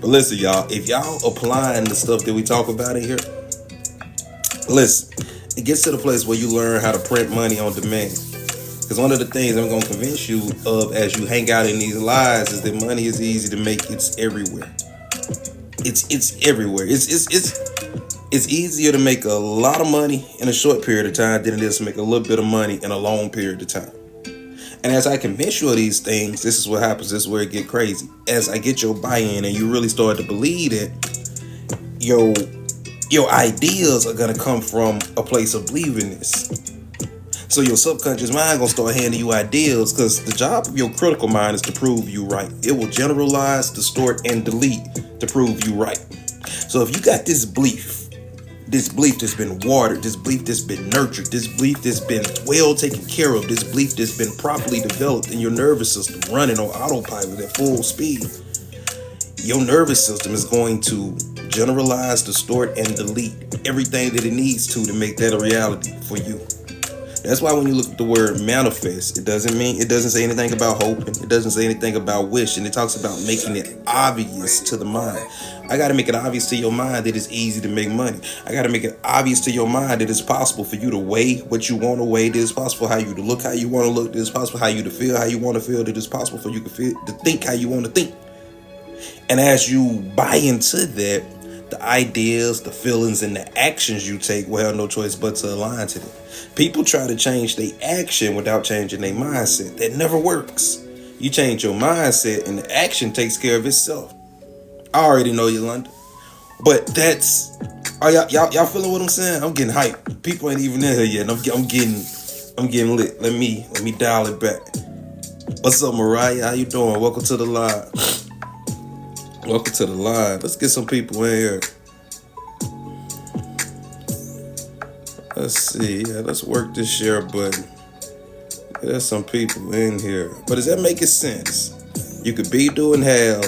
But listen, y'all, if y'all applying the stuff that we talk about in here, listen, it gets to the place where you learn how to print money on demand. Because one of the things I'm going to convince you of as you hang out in these lives is that money is easy to make. It's everywhere. It's everywhere. It's easier to make a lot of money in a short period of time than it is to make a little bit of money in a long period of time. And as I convince you of these things, this is what happens. This is where it get crazy. As I get your buy-in and you really start to believe that your ideas are going to come from a place of believing this. So your subconscious mind gonna start handing you ideas, because the job of your critical mind is to prove you right. It will generalize, distort, and delete to prove you right. So if you got this belief that's been watered, this belief that's been nurtured, this belief that's been well taken care of, this belief that's been properly developed in your nervous system, running on autopilot at full speed, your nervous system is going to generalize, distort, and delete everything that it needs to make that a reality for you. That's why when you look at the word manifest, it doesn't say anything about hoping. It doesn't say anything about wishing. It talks about making it obvious to the mind. I got to make it obvious to your mind that it's easy to make money. I got to make it obvious to your mind that it's possible for you to weigh what you want to weigh. That it's possible how you to look how you want to look. That it's possible how you to feel how you want to feel. That it's possible for you to think how you want to think. And as you buy into that, the ideas, the feelings, and the actions you take will have no choice but to align to them. People try to change their action without changing their mindset. That never works. You change your mindset and the action takes care of itself. I already know Yolanda. But that's... Are y'all feeling what I'm saying? I'm getting hyped. People ain't even in here yet. I'm getting lit. Let me dial it back. What's up, Mariah? How you doing? Welcome to the live. Welcome to the live. Let's get some people in here. Let's see. Yeah, let's work this share button. There's some people in here. But does that make sense? You could be, do, and have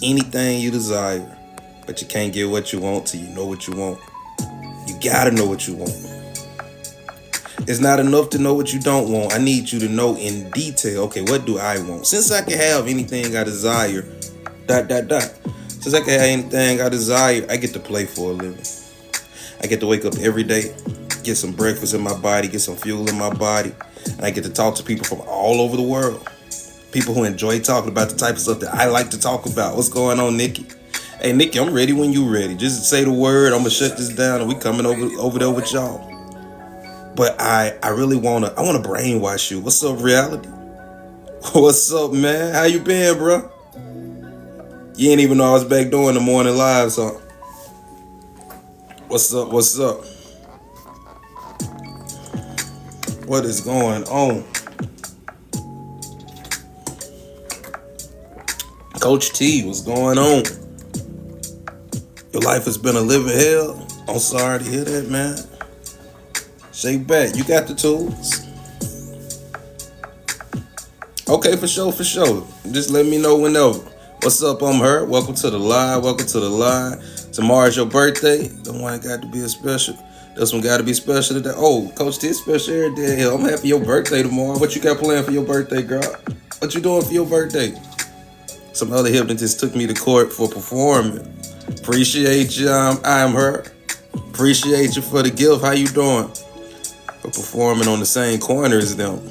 anything you desire, but you can't get what you want till you know what you want. You gotta know what you want. It's not enough to know what you don't want. I need you to know in detail, okay, what do I want? Since I can have anything I desire, ... Since I can have anything I desire, I get to play for a living. I get to wake up every day, get some breakfast in my body, get some fuel in my body, and I get to talk to people from all over the world. People who enjoy talking about the type of stuff that I like to talk about. What's going on, Nikki? Hey, Nikki, I'm ready when you ready. Just say the word. I'm gonna shut this down, and we coming over there with y'all. But I really wanna brainwash you. What's up, reality? What's up, man? How you been, bro? You ain't even know I was back doing the morning live, so what's up? What is going on? Coach T, what's going on? Your life has been a living hell? I'm sorry to hear that, man. Shake back, you got the tools. Okay, for sure. Just let me know whenever. What's up, I'm her. Welcome to the live. Tomorrow's your birthday. The one got to be a special. This one got to be special today. Oh, Coach T, special every day. I'm happy your birthday tomorrow. What you got planned for your birthday, girl? What you doing for your birthday? Some other hypnotist took me to court for performing. Appreciate you. I'm her. Appreciate you for the gift. How you doing? For performing on the same corner as them.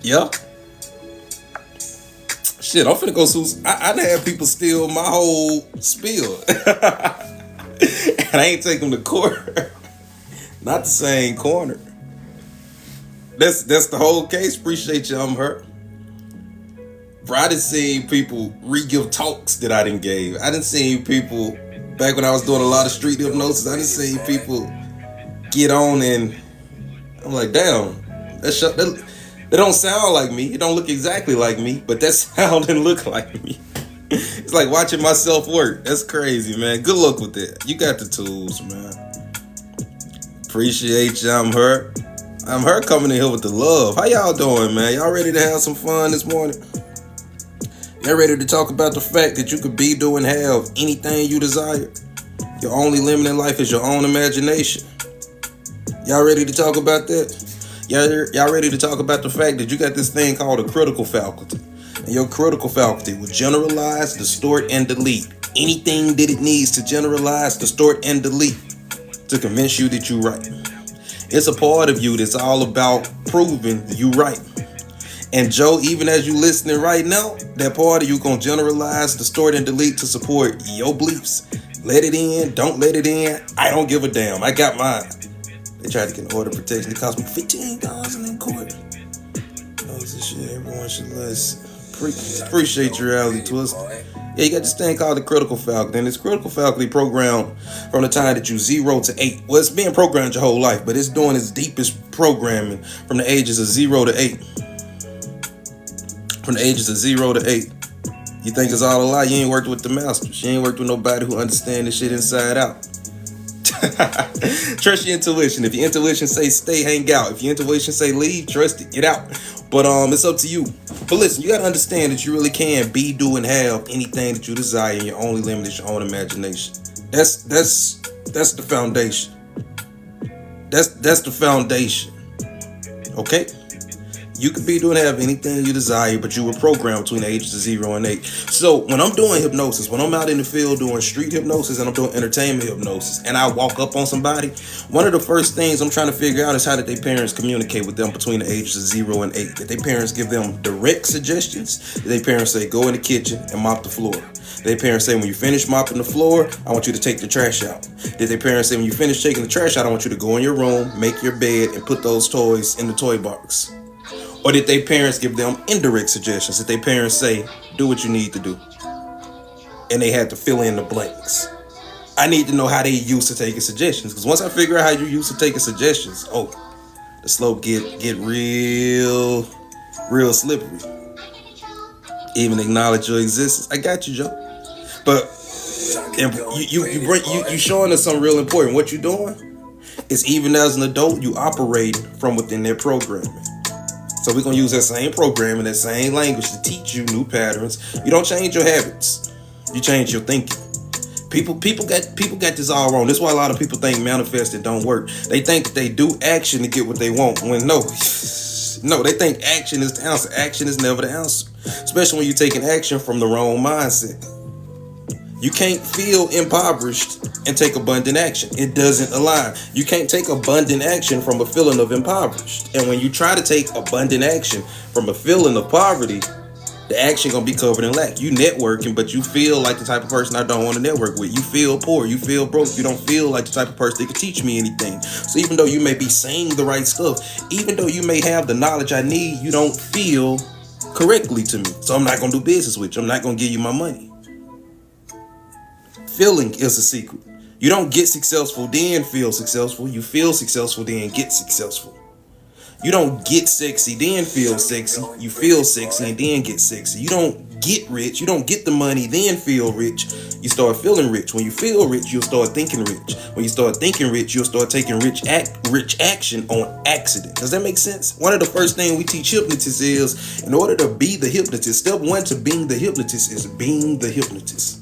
Yep. Shit, I'm finna go sue. I done had people steal my whole spiel. And I ain't take them to court. Not the same corner. That's the whole case. Appreciate you, I'm hurt. Bro, I done seen people re-give talks that I done gave. I done seen people, back when I was doing a lot of street hypnosis, I done seen people get on and I'm like, damn, that don't sound like me. It don't look exactly like me, but that sound and look like me. It's like watching myself work. That's crazy, man. Good luck with that. You got the tools, man. Appreciate you. I'm her coming in here with the love. How y'all doing, man? Y'all ready to have some fun this morning? Y'all ready to talk about the fact that you could be, do, and have anything you desire? Your only limit in life is your own imagination. Y'all ready to talk about that? Y'all ready to talk about the fact that you got this thing called a critical faculty? And your critical faculty will generalize, distort, and delete anything that it needs to generalize, distort, and delete to convince you that you're right. It's a part of you that's all about proving you right. And Joe, even as you listening right now, that part of you gonna generalize, distort, and delete to support your beliefs. Let it in, don't let it in. I don't give a damn. I got mine. They tried to get an order of protection. It cost me $15,000 in court. That's the shit everyone should listen. Appreciate your reality twist. Yeah, you got this thing called the critical faculty, and this critical faculty programmed from the time that you 0 to 8. Well, it's been programmed your whole life, but it's doing its deepest programming from the ages of 0 to 8. From the ages of 0 to 8. You think it's all a lie? You ain't worked with the masters. You ain't worked with nobody who understands this shit inside out. Trust your intuition. If your intuition say stay, hang out. If your intuition say leave, trust it, get out. But it's up to you. But listen, you gotta understand that you really can be, do, and have anything that you desire, and your only limit is your own imagination. That's the foundation. That's the foundation. Okay? You could be doing have anything you desire, but you were programmed between the ages of 0 and 8. So when I'm doing hypnosis, when I'm out in the field doing street hypnosis and I'm doing entertainment hypnosis, and I walk up on somebody, one of the first things I'm trying to figure out is how did their parents communicate with them between the ages of 0 and 8. Did their parents give them direct suggestions? Did their parents say, go in the kitchen and mop the floor? Did their parents say, when you finish mopping the floor, I want you to take the trash out? Did their parents say, when you finish taking the trash out, I want you to go in your room, make your bed, and put those toys in the toy box? Or did their parents give them indirect suggestions? Did their parents say, do what you need to do? And they had to fill in the blanks. I need to know how they used to taking suggestions. Because once I figure out how you used to taking suggestions, the slope get real slippery. Even acknowledge your existence. I got you, Joe. But you showing us something real important. What you doing is, even as an adult, you operate from within their programming. So we're going to use that same program and that same language to teach you new patterns. You don't change your habits. You change your thinking. People got this all wrong. That's why a lot of people think manifesting don't work. They think that they do action to get what they want, when no, they think action is the answer. Action is never the answer, especially when you're taking action from the wrong mindset. You can't feel impoverished and take abundant action. It doesn't align. You can't take abundant action from a feeling of impoverished. And when you try to take abundant action from a feeling of poverty, the action gonna be covered in lack. You networking, but you feel like the type of person I don't want to network with. You feel poor. You feel broke. You don't feel like the type of person that can teach me anything. So even though you may be saying the right stuff, even though you may have the knowledge I need, you don't feel correctly to me. So I'm not gonna do business with you. I'm not gonna give you my money. Feeling is a secret. You don't get successful, then feel successful. You feel successful, then get successful. You don't get sexy, then feel sexy. You feel sexy and then get sexy. You don't get rich. You don't get the money, then feel rich. You start feeling rich. When you feel rich, you'll start thinking rich. When you start thinking rich, you'll start taking rich action on accident. Does that make sense? One of the first things we teach hypnotists is, in order to be the hypnotist, step one to being the hypnotist is being the hypnotist.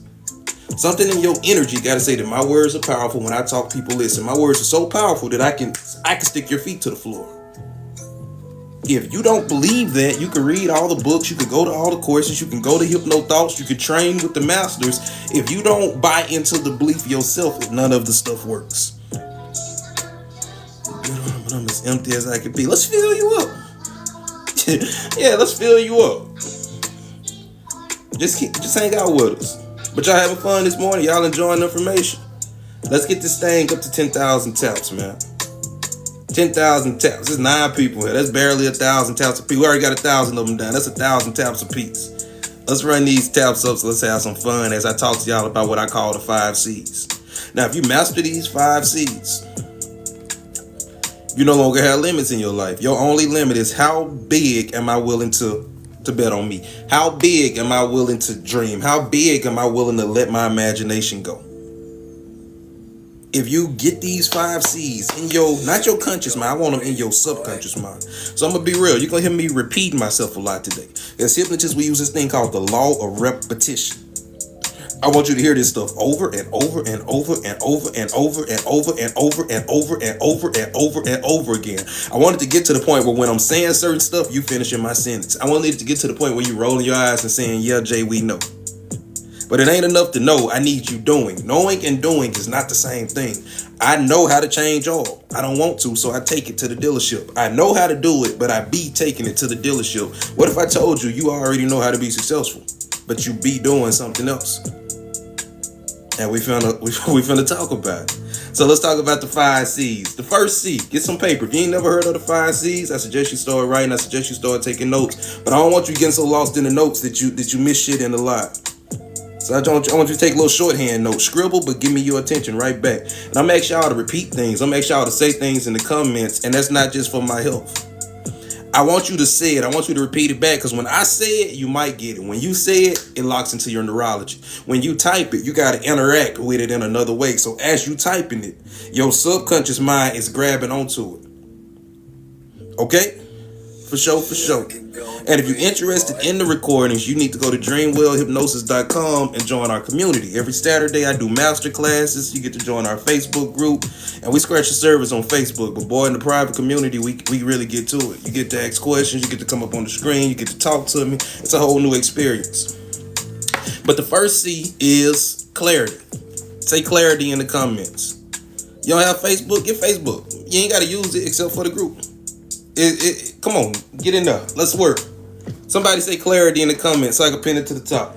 Something in your energy got to say that my words are powerful. When I talk, people listen. My words are so powerful that I can stick your feet to the floor. If you don't believe that, you can read all the books, you can go to all the courses, you can go to Hypno Thoughts, you can train with the masters. If you don't buy into the belief yourself, none of the stuff works. But I'm as empty as I can be. Let's fill you up. Yeah, let's fill you up. Just hang out with us. But y'all having fun this morning? Y'all enjoying the information? Let's get this thing up to 10,000 taps, man. 10,000 taps. There's 9 people here. That's barely 1,000 taps apiece. We already got 1,000 of them done. That's 1,000 taps apiece. Let's run these taps up, so let's have some fun as I talk to y'all about what I call the 5 C's. Now, if you master these 5 C's, you no longer have limits in your life. Your only limit is, how big am I willing to bet on me? How big am I willing to dream? How big am I willing to let my imagination go? If you get these 5 C's in your, not your conscious mind, I want them in your subconscious mind. So I'm going to be real. You're going to hear me repeating myself a lot today. As hypnotists, we use this thing called the law of repetition. I want you to hear this stuff over and over and over and over and over and over and over and over and over and over and over again. I wanted to get to the point where when I'm saying certain stuff, you finishing my sentence. I wanted it to get to the point where you rolling your eyes and saying, yeah, Jay, we know. But it ain't enough to know. I need you doing. Knowing and doing is not the same thing. I know how to change oil. I don't want to, so I take it to the dealership. I know how to do it, but I be taking it to the dealership. What if I told you you already know how to be successful, but you be doing something else? And we finna talk about it. So let's talk about the 5 C's. The first C, get some paper. If you ain't never heard of the 5 C's, I suggest you start writing. I suggest you start taking notes. But I don't want you getting so lost in the notes that you miss shit in the lot. So I want you to take little shorthand notes. Scribble, but give me your attention right back. And I'm asking y'all to repeat things. I'm asking y'all to say things in the comments. And that's not just for my health. I want you to say it. I want you to repeat it back, because when I say it, you might get it. When you say it, it locks into your neurology. When you type it, you got to interact with it in another way. So as you typing it, your subconscious mind is grabbing onto it. Okay? For sure, for sure. And if you're interested in the recordings, you need to go to dreamwellhypnosis.com and join our community. Every Saturday, I do master classes. You get to join our Facebook group. And we scratch the service on Facebook. But boy, in the private community, we really get to it. You get to ask questions. You get to come up on the screen. You get to talk to me. It's a whole new experience. But the first C is clarity. Say clarity in the comments. You don't have Facebook? Get Facebook. You ain't got to use it except for the group. Come on, get in there. Let's work. Somebody say clarity in the comments so I can pin it to the top.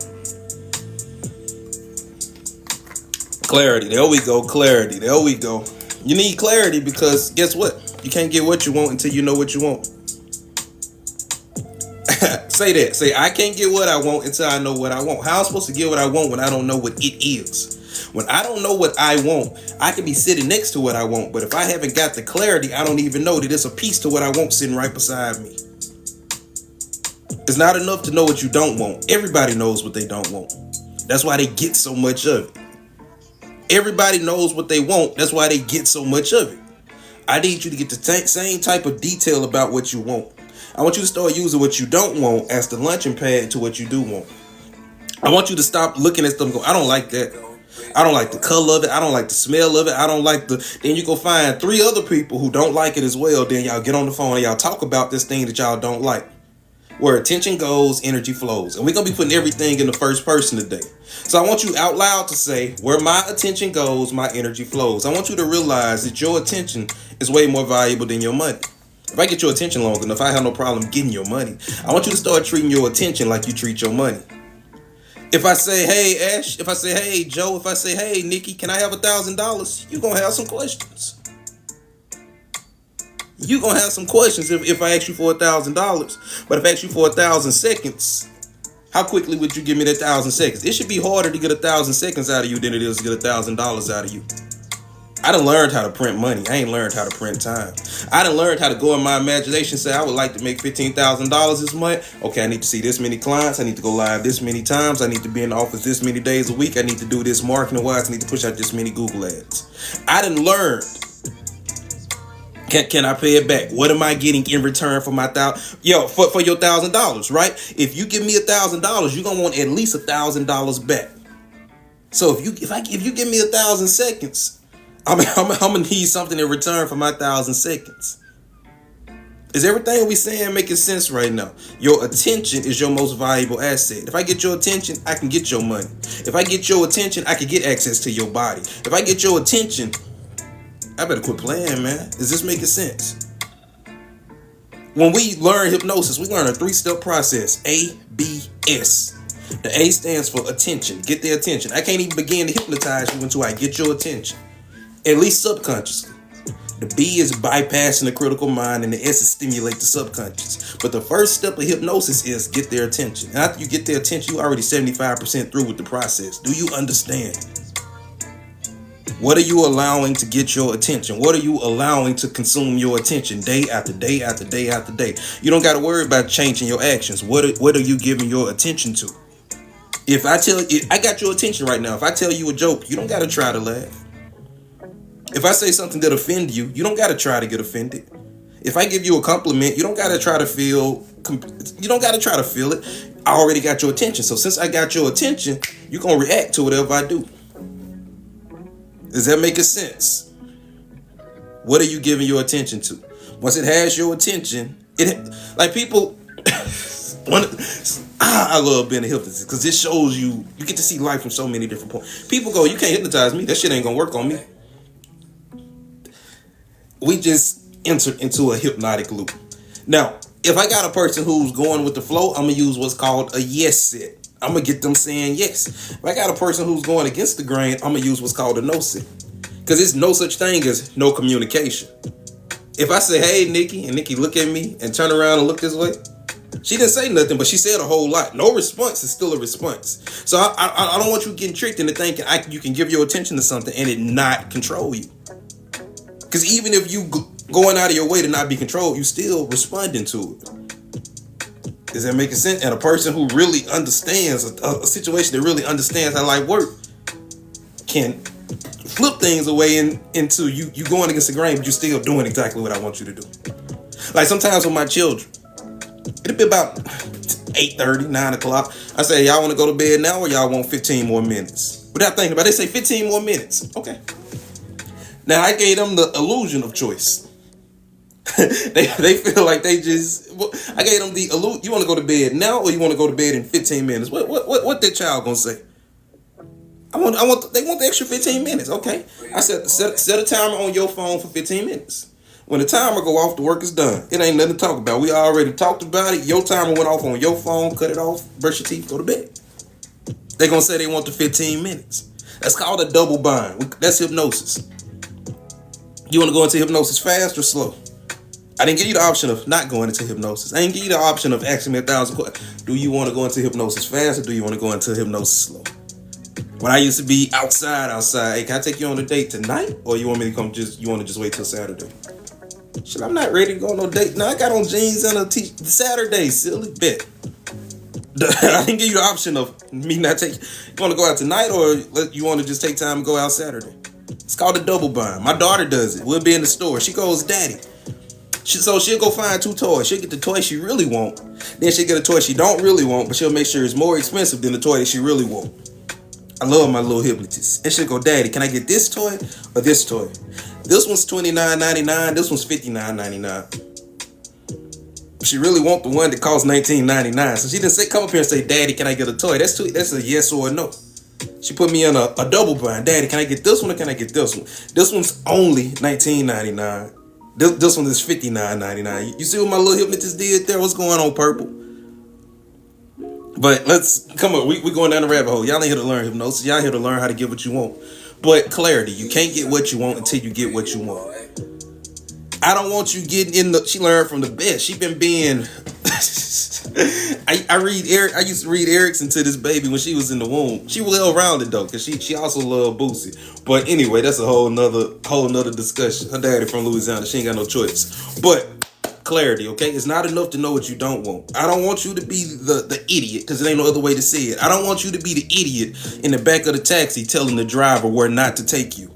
Clarity. There we go. Clarity. There we go. You need clarity because guess what? You can't get what you want until you know what you want. Say that. Say, I can't get what I want until I know what I want. How am I supposed to get what I want when I don't know what it is? When I don't know what I want, I can be sitting next to what I want. But if I haven't got the clarity, I don't even know that there's a piece to what I want sitting right beside me. It's not enough to know what you don't want. Everybody knows what they don't want. That's why they get so much of it. Everybody knows what they want. That's why they get so much of it. I need you to get the same type of detail about what you want. I want you to start using what you don't want as the launching pad to what you do want. I want you to stop looking at stuff and go, I don't like that. I don't like the color of it. I don't like the smell of it. I don't like the... Then you go find 3 other people who don't like it as well. Then y'all get on the phone and y'all talk about this thing that y'all don't like. Where attention goes, energy flows. And we're going to be putting everything in the first person today. So I want you out loud to say, where my attention goes, my energy flows. I want you to realize that your attention is way more valuable than your money. If I get your attention long enough, I have no problem getting your money. I want you to start treating your attention like you treat your money. If I say, hey, Ash, if I say, hey, Joe, if I say, hey, Nikki, can I have $1,000? You're going to have some questions. You're going to have some questions if I ask you for $1,000. But if I ask you for 1,000 seconds, how quickly would you give me that 1,000 seconds? It should be harder to get 1,000 seconds out of you than it is to get $1,000 out of you. I done learned how to print money. I ain't learned how to print time. I done learned how to go in my imagination and say, I would like to make $15,000 this month. Okay, I need to see this many clients. I need to go live this many times. I need to be in the office this many days a week. I need to do this marketing wise. I need to push out this many Google ads. I done learned. Can I pay it back? What am I getting in return for my for your $1,000, right? If you give me $1,000, you're gonna want at least $1,000 back. So if you give me 1,000 seconds, I'm gonna need something in return for my 1,000 seconds. Is everything we saying making sense right now? Your attention is your most valuable asset. If I get your attention, I can get your money. If I get your attention, I can get access to your body. If I get your attention, I better quit playing, man. Is this making sense? When we learn hypnosis, we learn a 3-step process. ABS. The A stands for attention. Get their attention. I can't even begin to hypnotize you until I get your attention. At least subconsciously. The B is bypassing the critical mind, and the S is stimulate the subconscious. But the first step of hypnosis is get their attention. And after you get their attention, you're already 75% through with the process. Do you understand? What are you allowing to get your attention? What are you allowing to consume your attention day after day after day after day? You don't got to worry about changing your actions. What are you giving your attention to? If I got your attention right now, if I tell you a joke, you don't got to try to laugh. If I say something that offends you, you don't got to try to get offended. If I give you a compliment, you don't got to try to feel it. I already got your attention. So since I got your attention, you're going to react to whatever I do. Is that making sense? What are you giving your attention to? Once it has your attention, like people, I love being a hypnotist because it shows you get to see life from so many different points. People go, you can't hypnotize me. That shit ain't going to work on me. We just enter into a hypnotic loop. Now, if I got a person who's going with the flow, I'm going to use what's called a yes set. I'm going to get them saying yes. If I got a person who's going against the grain, I'm going to use what's called a no set. Because there's no such thing as no communication. If I say, hey, Nikki, and Nikki look at me and turn around and look this way, she didn't say nothing, but she said a whole lot. No response is still a response. So I don't want you getting tricked into thinking you can give your attention to something and it not control you. Because even if you going out of your way to not be controlled, you still responding to it. Is that making sense? And a person who really understands a situation that really understands how life works can flip things away into you going against the grain, but you're still doing exactly what I want you to do. Like sometimes with my children, it'll be about 8:30, 9 o'clock. I say, y'all want to go to bed now or y'all want 15 more minutes? Without thinking about it, they say 15 more minutes. Okay. Now I gave them the illusion of choice. they feel like they just. I gave them the illusion. You want to go to bed now, or you want to go to bed in 15 minutes? What that child gonna say? They want the extra 15 minutes. Okay. I said set a timer on your phone for 15 minutes. When the timer go off, the work is done. It ain't nothing to talk about. We already talked about it. Your timer went off on your phone. Cut it off. Brush your teeth. Go to bed. They gonna say they want the 15 minutes. That's called a double bind. That's hypnosis. You want to go into hypnosis fast or slow? I didn't give you the option of not going into hypnosis. I didn't give you the option of asking me 1,000 questions. Do you want to go into hypnosis fast or do you want to go into hypnosis slow? When I used to be outside, hey, can I take you on a date tonight? Or you want me to you want to just wait till Saturday? Shit, I'm not ready to go on no date. Now I got on jeans and a t-shirt. Saturday, silly bet. I didn't give you the option of me not taking. You want to go out tonight or you want to just take time and go out Saturday? It's called a double bind. My daughter does it. We'll be in the store. She goes, Daddy. So she'll go find 2 toys. She'll get the toy she really want. Then she'll get a toy she don't really want, but she'll make sure it's more expensive than the toy that she really want. I love my little hypnotist. And she'll go, Daddy, can I get this toy or this toy? This one's $29.99. This one's $59.99. She really want the one that costs $19.99. So she didn't come up here and say, Daddy, can I get a toy? That's a yes or a no. She put me in a double bind. Daddy, can I get this one or can I get this one? This one's only $19.99. This one is $59.99. You see what my little hypnotist did there? What's going on, Purple? But let's come on. We going down the rabbit hole. Y'all ain't here to learn hypnosis. Y'all here to learn how to get what you want. But clarity, you can't get what you want until you get what you want. I don't want you getting in the. She learned from the best. She been being. I used to read Erickson to this baby when she was in the womb. She was well rounded though, cause she also loved Boosie. But anyway, that's a whole nother discussion. Her daddy from Louisiana. She ain't got no choice. But clarity, okay? It's not enough to know what you don't want. I don't want you to be the idiot, because there ain't no other way to say it. I don't want you to be the idiot in the back of the taxi telling the driver where not to take you.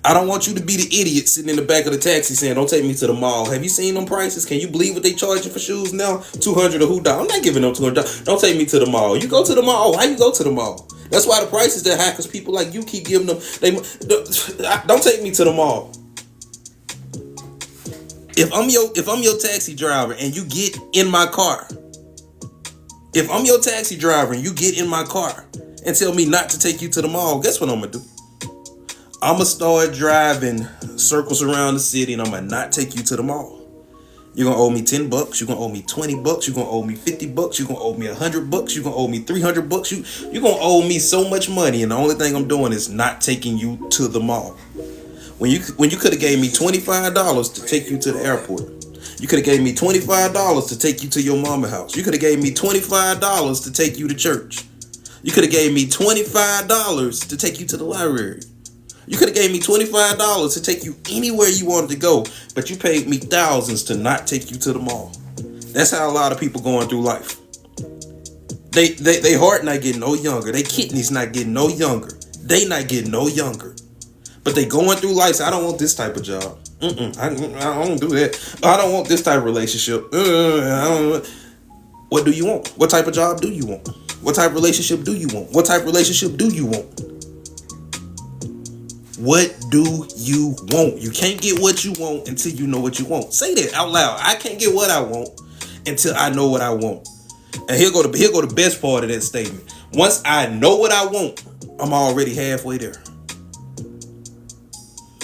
I don't want you to be the idiot sitting in the back of the taxi saying, don't take me to the mall. Have you seen them prices? Can you believe what they charge you for shoes now? $200 a $200. I'm not giving them $200. Don't take me to the mall. You go to the mall. Why you go to the mall? That's why the price is that high, because people like you keep giving them. Don't take me to the mall. If I'm your taxi driver and you get in my car, if I'm your taxi driver and you get in my car and tell me not to take you to the mall, guess what I'm gonna do? I'm gonna start driving circles around the city and I'm gonna not take you to the mall. You're gonna owe me $10. You're gonna owe me $20. You're gonna owe me $50. You're gonna owe me $100. You're gonna owe me $300. You're gonna owe me so much money, and the only thing I'm doing is not taking you to the mall. When you could have gave me $25 to take you to the airport. You could have gave me $25 to take you to your mama house. You could have gave me $25 to take you to church. You could have gave me $25 to take you to the library. You could have gave me $25 to take you anywhere you wanted to go, but you paid me thousands to not take you to the mall. That's how a lot of people going through life. They heart not getting no younger. They kidneys not getting no younger. They not getting no younger. But they going through life. So I don't want this type of job. I don't do that. I don't want this type of relationship. What do you want? What type of job do you want? What type of relationship do you want? What type of relationship do you want? What do you want? You can't get what you want until you know what you want. Say that out loud. I can't get what I want until I know what I want. And here go the best part of that statement. Once I know what I want, I'm already halfway there.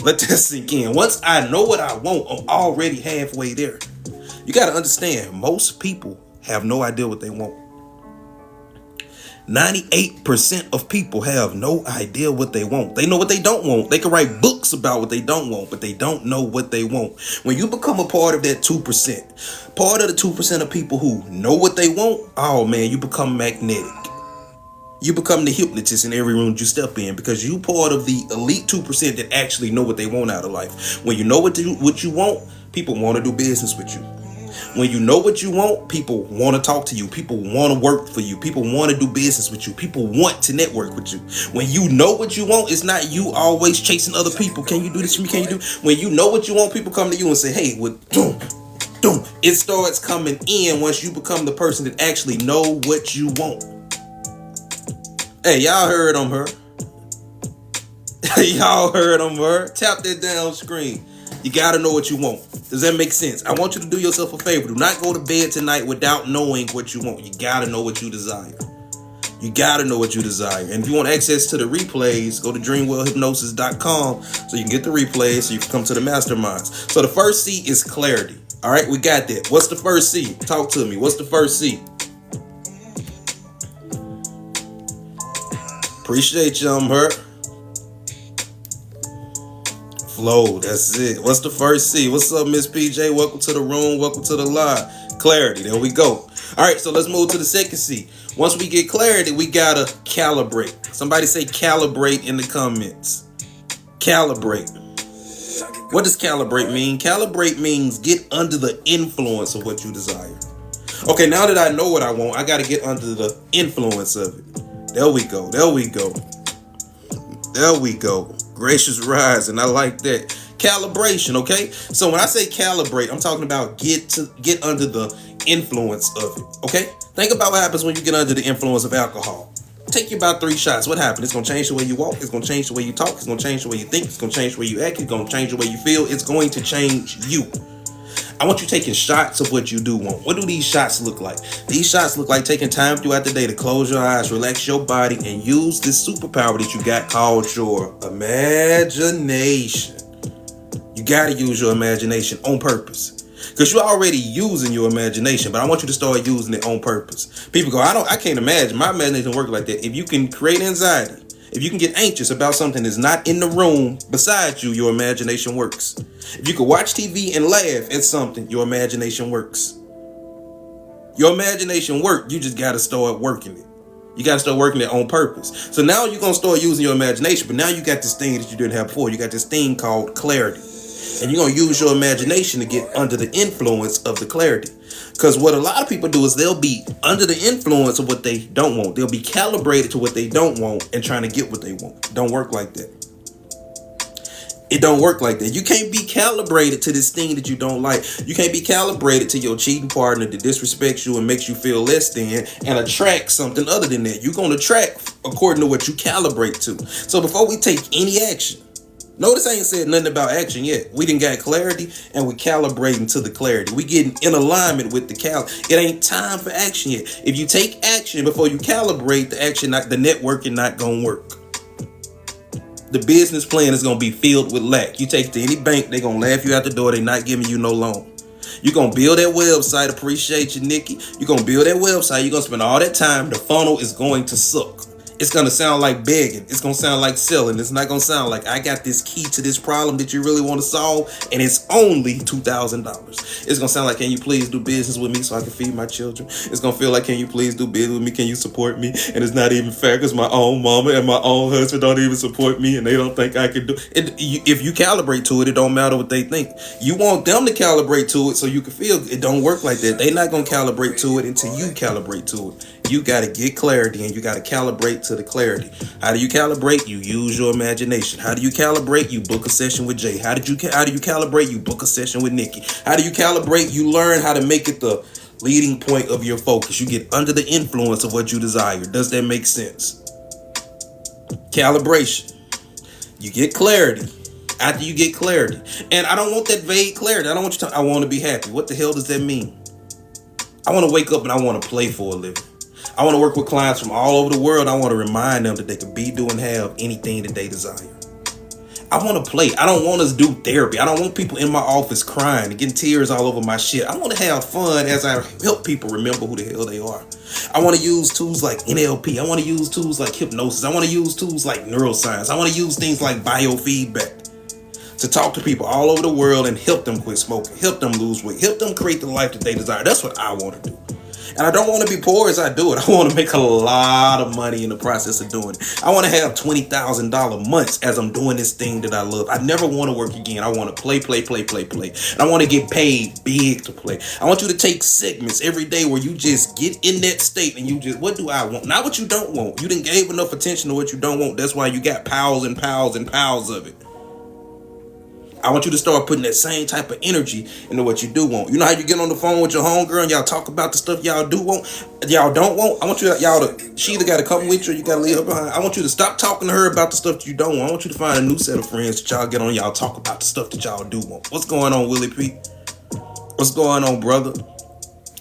Let that sink in. Once I know what I want, I'm already halfway there. You got to understand, most people have no idea what they want. 98% of people have no idea what they want. They know what they don't want. They can write books about what they don't want, but they don't know what they want. When you become a part of that 2%, part of the 2% of people who know what they want, oh man, you become magnetic. You become the hypnotist in every room you step in because you part of the elite 2% that actually know what they want out of life. When you know what you want, people want to do business with you. When you know what you want, people want to talk to you. People want to work for you. People want to do business with you. People want to network with you. When you know what you want, it's not you always chasing other people. Can you do this for me? Can you do? When you know what you want, people come to you and say, hey, it starts coming in once you become the person that actually know what you want. Hey, y'all heard on her. Y'all heard on her. Tap that down screen. You got to know what you want. Does that make sense? I want you to do yourself a favor. Do not go to bed tonight without knowing what you want. You got to know what you desire. You got to know what you desire. And if you want access to the replays, go to dreamwellhypnosis.com so you can get the replays so you can come to the masterminds. So the first C is clarity. All right, we got that. What's the first C? Talk to me. What's the first C? Appreciate you, her. Flow, that's it. What's the first C? What's up, Miss PJ? Welcome to the room. Welcome to the live. Clarity. There we go. All right, so let's move to the second C. Once we get clarity, we gotta calibrate. Somebody say calibrate in the comments. Calibrate. What does calibrate mean? Calibrate means get under the influence of what you desire. Okay, now that I know what I want, I gotta get under the influence of it. There we go. There we go. There we go. Gracious rising. I like that. Calibration, okay? So when I say calibrate, I'm talking about get under the influence of it, okay? Think about what happens when you get under the influence of alcohol. Take you about 3 shots. What happened? It's going to change the way you walk. It's going to change the way you talk. It's going to change the way you think. It's going to change the way you act. It's going to change the way you feel. It's going to change you. I want you taking shots of what you do want. What do these shots look like? These shots look like taking time throughout the day to close your eyes, relax your body, and use this superpower that you got called your imagination. You got to use your imagination on purpose. Because you're already using your imagination, but I want you to start using it on purpose. People go, I can't imagine. My imagination works like that. If you can create anxiety, if you can get anxious about something that's not in the room beside you, your imagination works. If you can watch TV and laugh at something, your imagination works. Your imagination works. You just got to start working it. You got to start working it on purpose. So now you're going to start using your imagination, but now you got this thing that you didn't have before. You got this thing called clarity. And you're going to use your imagination to get under the influence of the clarity. Because what a lot of people do is they'll be under the influence of what they don't want. They'll be calibrated to what they don't want and trying to get what they want. It don't work like that. It don't work like that. You can't be calibrated to this thing that you don't like. You can't be calibrated to your cheating partner that disrespects you and makes you feel less than and attract something other than that. You're going to attract according to what you calibrate to. So before we take any action, notice I ain't said nothing about action yet. We done got clarity and we calibrating to the clarity. We getting in alignment with the It ain't time for action yet. If you take action before you calibrate, the networking not gonna work. The business plan is gonna be filled with lack. You take it to any bank, they gonna laugh you out the door. They not giving you no loan. You're gonna build that website. Appreciate you, Nikki. You're gonna build that website. You're gonna spend all that time. The funnel is going to suck. It's going to sound like begging. It's going to sound like selling. It's not going to sound like I got this key to this problem that you really want to solve, and it's only $2,000. It's going to sound like, can you please do business with me so I can feed my children? It's going to feel like, can you please do business with me? Can you support me? And it's not even fair because my own mama and my own husband don't even support me, and they don't think I can do it. If you calibrate to it, it don't matter what they think. You want them to calibrate to it so you can feel it don't work like that. They're not going to calibrate to it until you calibrate to it. You got to get clarity and you got to calibrate to the clarity. How do you calibrate? You use your imagination. How do you calibrate? You book a session with Jay. How do you calibrate? You book a session with Nikki. How do you calibrate? You learn how to make it the leading point of your focus. You get under the influence of what you desire. Does that make sense? Calibration. You get clarity. After you get clarity. And I don't want that vague clarity. I don't want you to, I want to be happy. What the hell does that mean? I want to wake up and I want to play for a living. I want to work with clients from all over the world. I want to remind them that they can be, do, and have anything that they desire. I want to play. I don't want us to do therapy. I don't want people in my office crying and getting tears all over my shit. I want to have fun as I help people remember who the hell they are. I want to use tools like NLP. I want to use tools like hypnosis. I want to use tools like neuroscience. I want to use things like biofeedback to talk to people all over the world and help them quit smoking, help them lose weight, help them create the life that they desire. That's what I want to do. And I don't want to be poor as I do it. I want to make a lot of money in the process of doing it. I want to have $20,000 months as I'm doing this thing that I love. I never want to work again. I want to play. And I want to get paid big to play. I want you to take segments every day where you just get in that state and you just, what do I want? Not what you don't want. You didn't gave enough attention to what you don't want. That's why you got piles and piles and piles of it. I want you to start putting that same type of energy into what you do want. You know how you get on the phone with your homegirl and y'all talk about the stuff y'all do want, y'all don't want? I want you to, she either got to come with you or you got to leave her behind. I want you to stop talking to her about the stuff that you don't want. I want you to find a new set of friends that y'all get on, y'all talk about the stuff that y'all do want. What's going on, Willie P? What's going on, brother?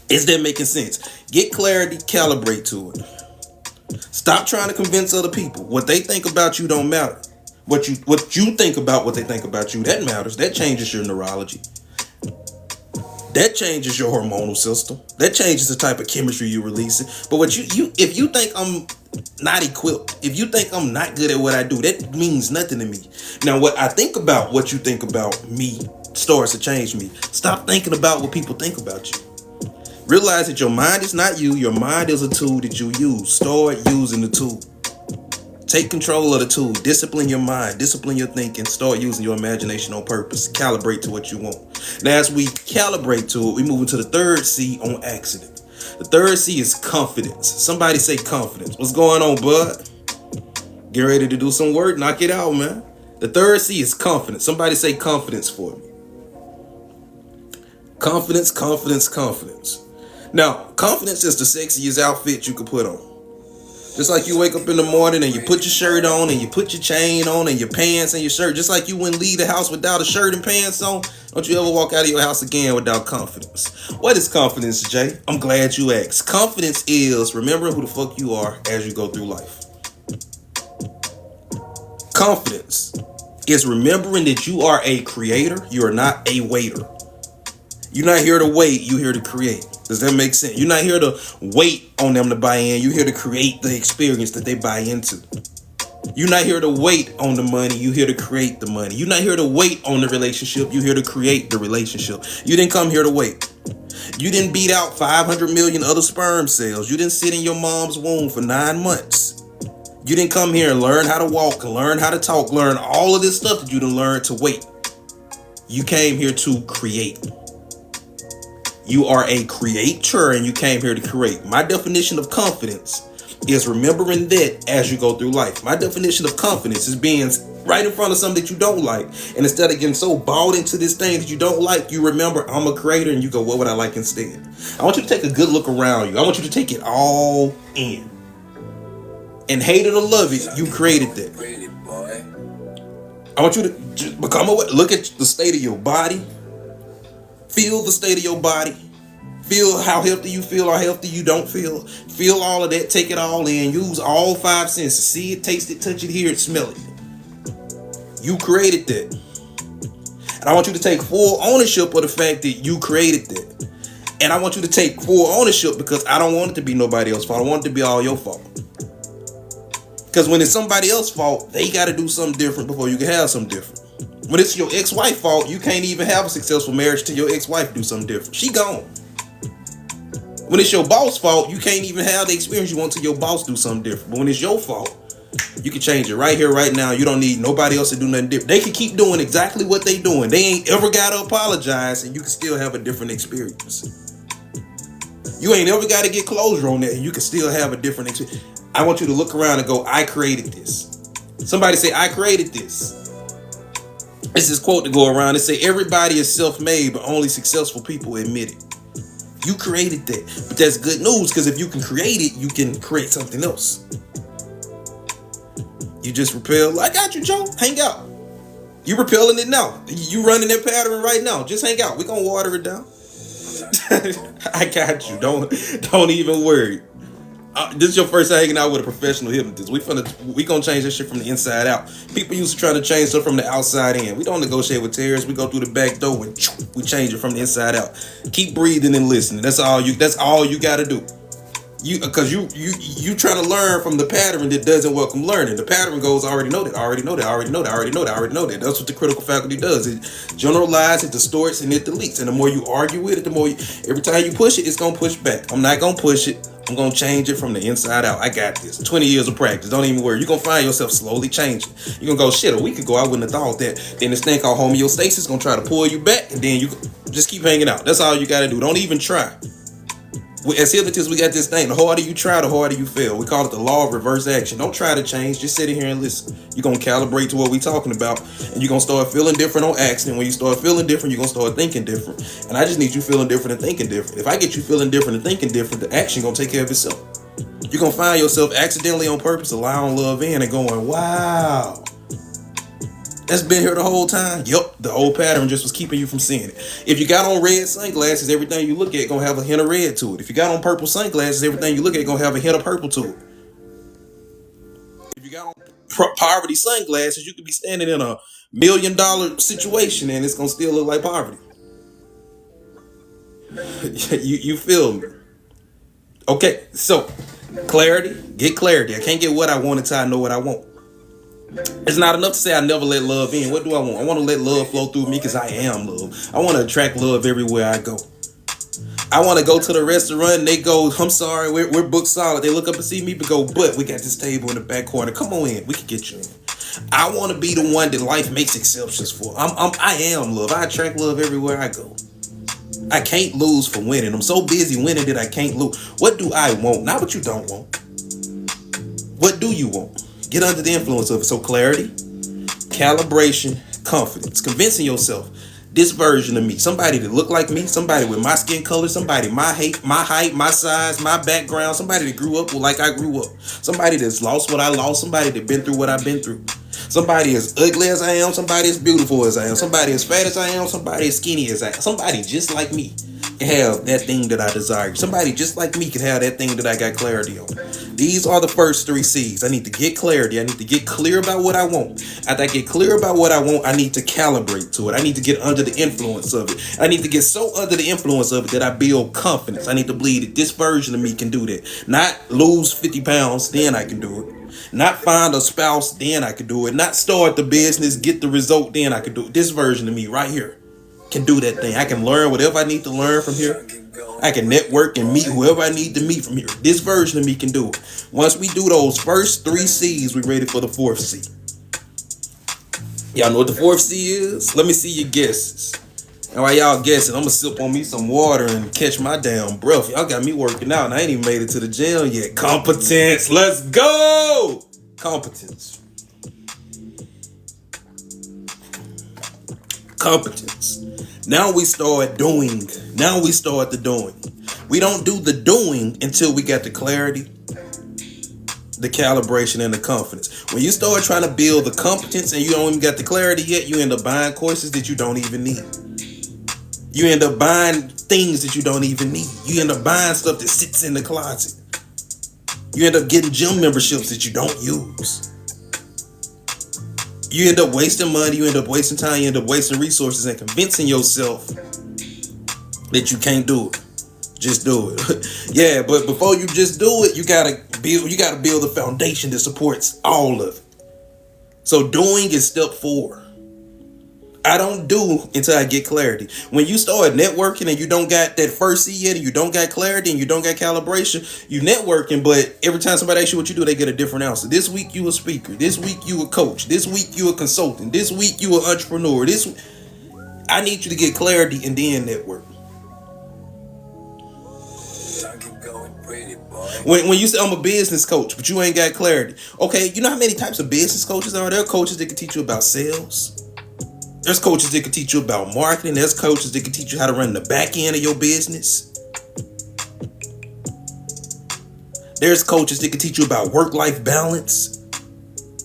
Is that making sense? Get clarity, calibrate to it. Stop trying to convince other people. What they think about you don't matter. What you think about what they think about you, that matters. That changes your neurology. That changes your hormonal system. That changes the type of chemistry you're releasing. But what if you think I'm not equipped, if you think I'm not good at what I do, that means nothing to me. Now, what I think about what you think about me starts to change me. Stop thinking about what people think about you. Realize that your mind is not you. Your mind is a tool that you use. Start using the tool. Take control of the tool. Discipline your mind. Discipline your thinking. Start using your imagination on purpose. Calibrate to what you want. Now, as we calibrate to it, we move into the third C on accident. The third C is confidence. Somebody say confidence. What's going on, bud? Get ready to do some work. Knock it out, man. The third C is confidence. Somebody say confidence for me. Confidence, confidence, confidence. Now, confidence is the sexiest outfit you could put on. Just like you wake up in the morning and you put your shirt on and you put your chain on and your pants and your shirt. Just like you wouldn't leave the house without a shirt and pants on. Don't you ever walk out of your house again without confidence. What is confidence, Jay? I'm glad you asked. Confidence is remembering who the fuck you are as you go through life. Confidence is remembering that you are a creator. You are not a waiter. You're not here to wait. You're here to create. Does that make sense? You're not here to wait on them to buy in. You're here to create the experience that they buy into. You're not here to wait on the money. You're here to create the money. You're not here to wait on the relationship. You're here to create the relationship. You didn't come here to wait. You didn't beat out 500 million other sperm cells. You didn't sit in your mom's womb for 9 months. You didn't come here and learn how to walk, learn how to talk, learn all of this stuff that you didn't learn to wait. You came here to create. You are a creator and you came here to create. My definition of confidence is remembering that as you go through life. My definition of confidence is being right in front of something that you don't like. And instead of getting so bought into this thing that you don't like, you remember I'm a creator and you go, what would I like instead? I want you to take a good look around you. I want you to take it all in. And hate it or love it, you created that. I want you to just become aware. Look at the state of your body. Feel the state of your body. Feel how healthy you feel or healthy you don't feel. Feel all of that. Take it all in. Use all 5 senses. See it, taste it, touch it, hear it, smell it. You created that. And I want you to take full ownership of the fact that you created that. And I want you to take full ownership because I don't want it to be nobody else's fault. I want it to be all your fault. Because when it's somebody else's fault, they got to do something different before you can have something different. When it's your ex-wife's fault, you can't even have a successful marriage till your ex-wife do something different. She gone. When it's your boss' fault, you can't even have the experience you want till your boss do something different. But when it's your fault, you can change it right here, right now. You don't need nobody else to do nothing different. They can keep doing exactly what they doing. They ain't ever got to apologize, and you can still have a different experience. You ain't ever got to get closure on that, and you can still have a different experience. I want you to look around and go, I created this. Somebody say, I created this. It's this quote to go around. It say, everybody is self-made, but only successful people admit it. You created that. But that's good news, because if you can create it, you can create something else. You just repel. I got you, Joe. Hang out. You repelling it now. You running that pattern right now. Just hang out. We're going to water it down. I got you. Don't even worry. This is your first time hanging out with a professional hypnotist. We gonna change this shit from the inside out. People used to try to change stuff from the outside in. We don't negotiate with terrorists. We go through the back door and we change it from the inside out. Keep breathing and listening. That's all you gotta do. Because you trying to learn from the pattern that doesn't welcome learning. The pattern goes, I already know that. That's what the critical faculty does. It generalizes, it distorts, and it deletes. And the more you argue with it, every time you push it, it's gonna push back. I'm not gonna push it. I'm going to change it from the inside out. I got this. 20 years of practice. Don't even worry. You're going to find yourself slowly changing. You're going to go, shit, a week ago, I wouldn't have thought that. Then this thing called homeostasis is going to try to pull you back, and then you just keep hanging out. That's all you got to do. Don't even try. As hypnotists, we got this thing. The harder you try, the harder you fail. We call it the law of reverse action. Don't try to change. Just sit in here and listen. You're going to calibrate to what we're talking about, and you're going to start feeling different on accident. When you start feeling different, you're going to start thinking different. And I just need you feeling different and thinking different. If I get you feeling different and thinking different, the action going to take care of itself. You're going to find yourself accidentally on purpose allowing love in and going, wow. That's been here the whole time. Yup, the old pattern just was keeping you from seeing it. If you got on red sunglasses, everything you look at gonna have a hint of red to it. If you got on purple sunglasses, everything you look at gonna have a hint of purple to it. If you got on poverty sunglasses, you could be standing in $1 million situation and it's gonna still look like poverty. you feel me? Okay, so clarity, get clarity. I can't get what I want until I know what I want. It's not enough to say I never let love in. What do I want? I want to let love flow through me because I am love. I want to attract love everywhere I go. I want to go to the restaurant and they go, I'm sorry, we're booked solid. They look up and see me but go, but we got this table in the back corner. Come on in. We can get you in. I want to be the one that life makes exceptions for. I am love. I attract love everywhere I go. I can't lose for winning. I'm so busy winning that I can't lose. What do I want? Not what you don't want. What do you want? Get under the influence of it. So clarity, calibration, confidence, convincing yourself this version of me, somebody that look like me, somebody with my skin color, somebody my height, my size, my background, somebody that grew up like I grew up, somebody that's lost what I lost, somebody that been through what I've been through, somebody as ugly as I am, somebody as beautiful as I am, somebody as fat as I am, somebody as skinny as I am, somebody just like me can have that thing that I desire. Somebody just like me can have that thing that I got clarity on. These are the first 3 C's. I need to get clarity. I need to get clear about what I want. After I get clear about what I want, I need to calibrate to it. I need to get under the influence of it. I need to get so under the influence of it that I build confidence. I need to believe that this version of me can do that. Not lose 50 pounds, then I can do it. Not find a spouse, then I can do it. Not start the business, get the result, then I can do it. This version of me right here can do that thing. I can learn whatever I need to learn from here. I can network and meet whoever I need to meet from here. This version of me can do it. Once we do those first 3 C's, we're ready for the 4th C. Y'all know what the 4th C is? Let me see your guesses. And while y'all guessing, I'm gonna sip on me some water and catch my damn breath. Y'all got me working out and I ain't even made it to the gym yet. Competence. Let's go. Competence. Competence. Now we start doing. Now we start the doing. We don't do the doing until we got the clarity, the calibration, and the confidence. When you start trying to build the competence and you don't even got the clarity yet, you end up buying courses that you don't even need. You end up buying things that you don't even need. You end up buying stuff that sits in the closet. You end up getting gym memberships that you don't use. You end up wasting money, you end up wasting time, you end up wasting resources and convincing yourself that you can't do it. Just do it. Yeah, but before you just do it, you gotta build a foundation that supports all of it. So doing is step 4. I don't do until I get clarity. When you start networking and you don't got that first C yet, and you don't got clarity and you don't got calibration, you networking, but every time somebody asks you what you do, they get a different answer. This week you a speaker. This week you a coach. This week you a consultant. This week you an entrepreneur. I need you to get clarity and then network. When you say I'm a business coach, but you ain't got clarity. Okay, you know how many types of business coaches are there? Coaches that can teach you about sales. There's coaches that can teach you about marketing. There's coaches that can teach you how to run the back end of your business. There's coaches that can teach you about work-life balance.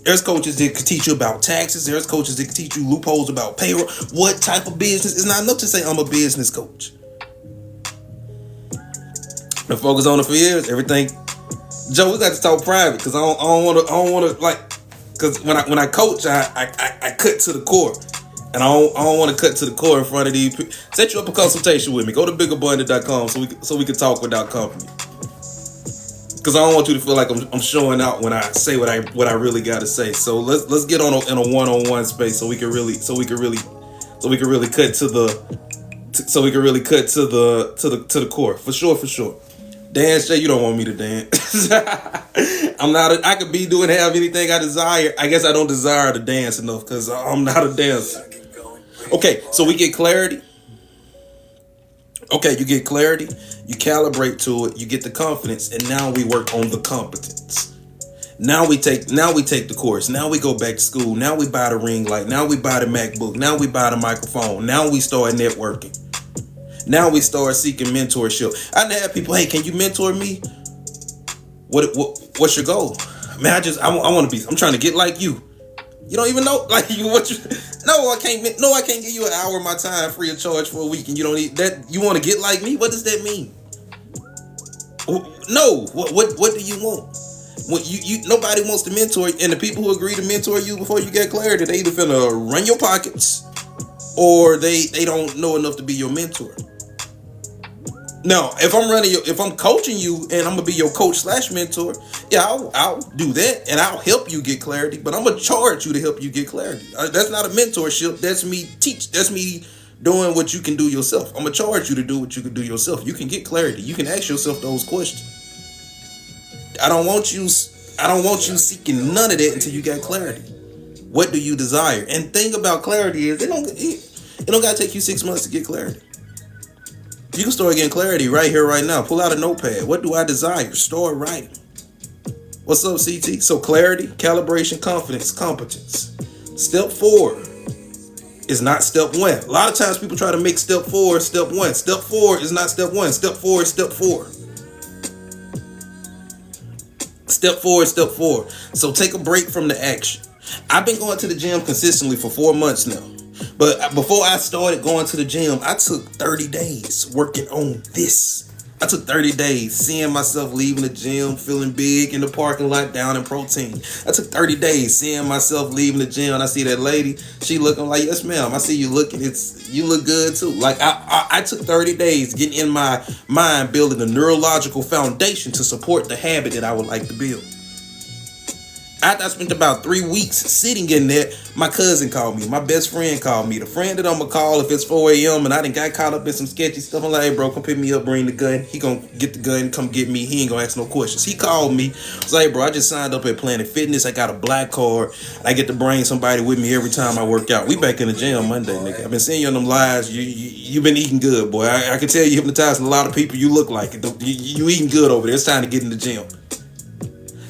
There's coaches that can teach you about taxes. There's coaches that can teach you loopholes about payroll. What type of business? It's not enough to say I'm a business coach. Been focused on it for years. Everything. Joe, we got to talk private because I don't want to like. Because when I coach, I cut to the core, and I don't want to cut to the core in front of these people. Set you up a consultation with me. Go to bigabundant.com so we can talk without company. Because I don't want you to feel like I'm showing out when I say what I really got to say. So let's get on in a one-on-one space so we can really cut to the core for sure. Dance, Jay, you don't want me to dance. I could be doing have anything I desire. I guess I don't desire to dance enough because I'm not a dancer. Okay, so we get clarity. Okay, you get clarity, you calibrate to it, you get the confidence, and now we work on the competence. Now we take the course. Now we go back to school. Now we buy the ring light. Now we buy the MacBook. Now we buy the microphone. Now we start networking. Now we start seeking mentorship. I done had people, hey, can you mentor me? What's your goal? Man, I want to be. I'm trying to get like you. You don't even know like you what you. No, I can't give you an hour of my time free of charge for a week, and you don't need that. You want to get like me? What does that mean? No. What do you want? When you nobody wants to mentor, and the people who agree to mentor you before you get clarity, they either finna run your pockets, or they don't know enough to be your mentor. Now, if I'm coaching you and I'm gonna be your coach / mentor, yeah, I'll do that and I'll help you get clarity. But I'm gonna charge you to help you get clarity. That's not a mentorship. That's me That's me doing what you can do yourself. I'm gonna charge you to do what you can do yourself. You can get clarity. You can ask yourself those questions. I don't want you seeking none of that until you got clarity. What do you desire? And thing about clarity is it don't gotta take you 6 months to get clarity. You can start getting clarity right here, right now. Pull out a notepad. What do I desire? Start writing. What's up, CT? So clarity, calibration, confidence, competence. Step 4 is not step 1. A lot of times people try to make step 4 step 1. Step 4 is not step 1. Step 4 is step 4. Step 4 is step 4. So take a break from the action. I've been going to the gym consistently for 4 months now. But before I started going to the gym, I took 30 days working on this. I took 30 days seeing myself leaving the gym, feeling big in the parking lot down in protein. I took 30 days seeing myself leaving the gym, and I see that lady, she looking like, yes ma'am, I see you looking, you look good too. Like I took 30 days getting in my mind, building a neurological foundation to support the habit that I would like to build. After I spent about 3 weeks sitting in there, my cousin called me. My best friend called me. The friend that I'm going to call if it's 4 a.m. and I done got caught up in some sketchy stuff. I'm like, hey, bro, come pick me up, bring the gun. He going to get the gun, come get me. He ain't going to ask no questions. He called me. I was like, hey, bro, I just signed up at Planet Fitness. I got a black card. I get to bring somebody with me every time I work out. We back in the gym Monday, nigga. I've been seeing you on them lives. You been eating good, boy. I can tell you hypnotizing a lot of people. You look like it. You eating good over there. It's time to get in the gym.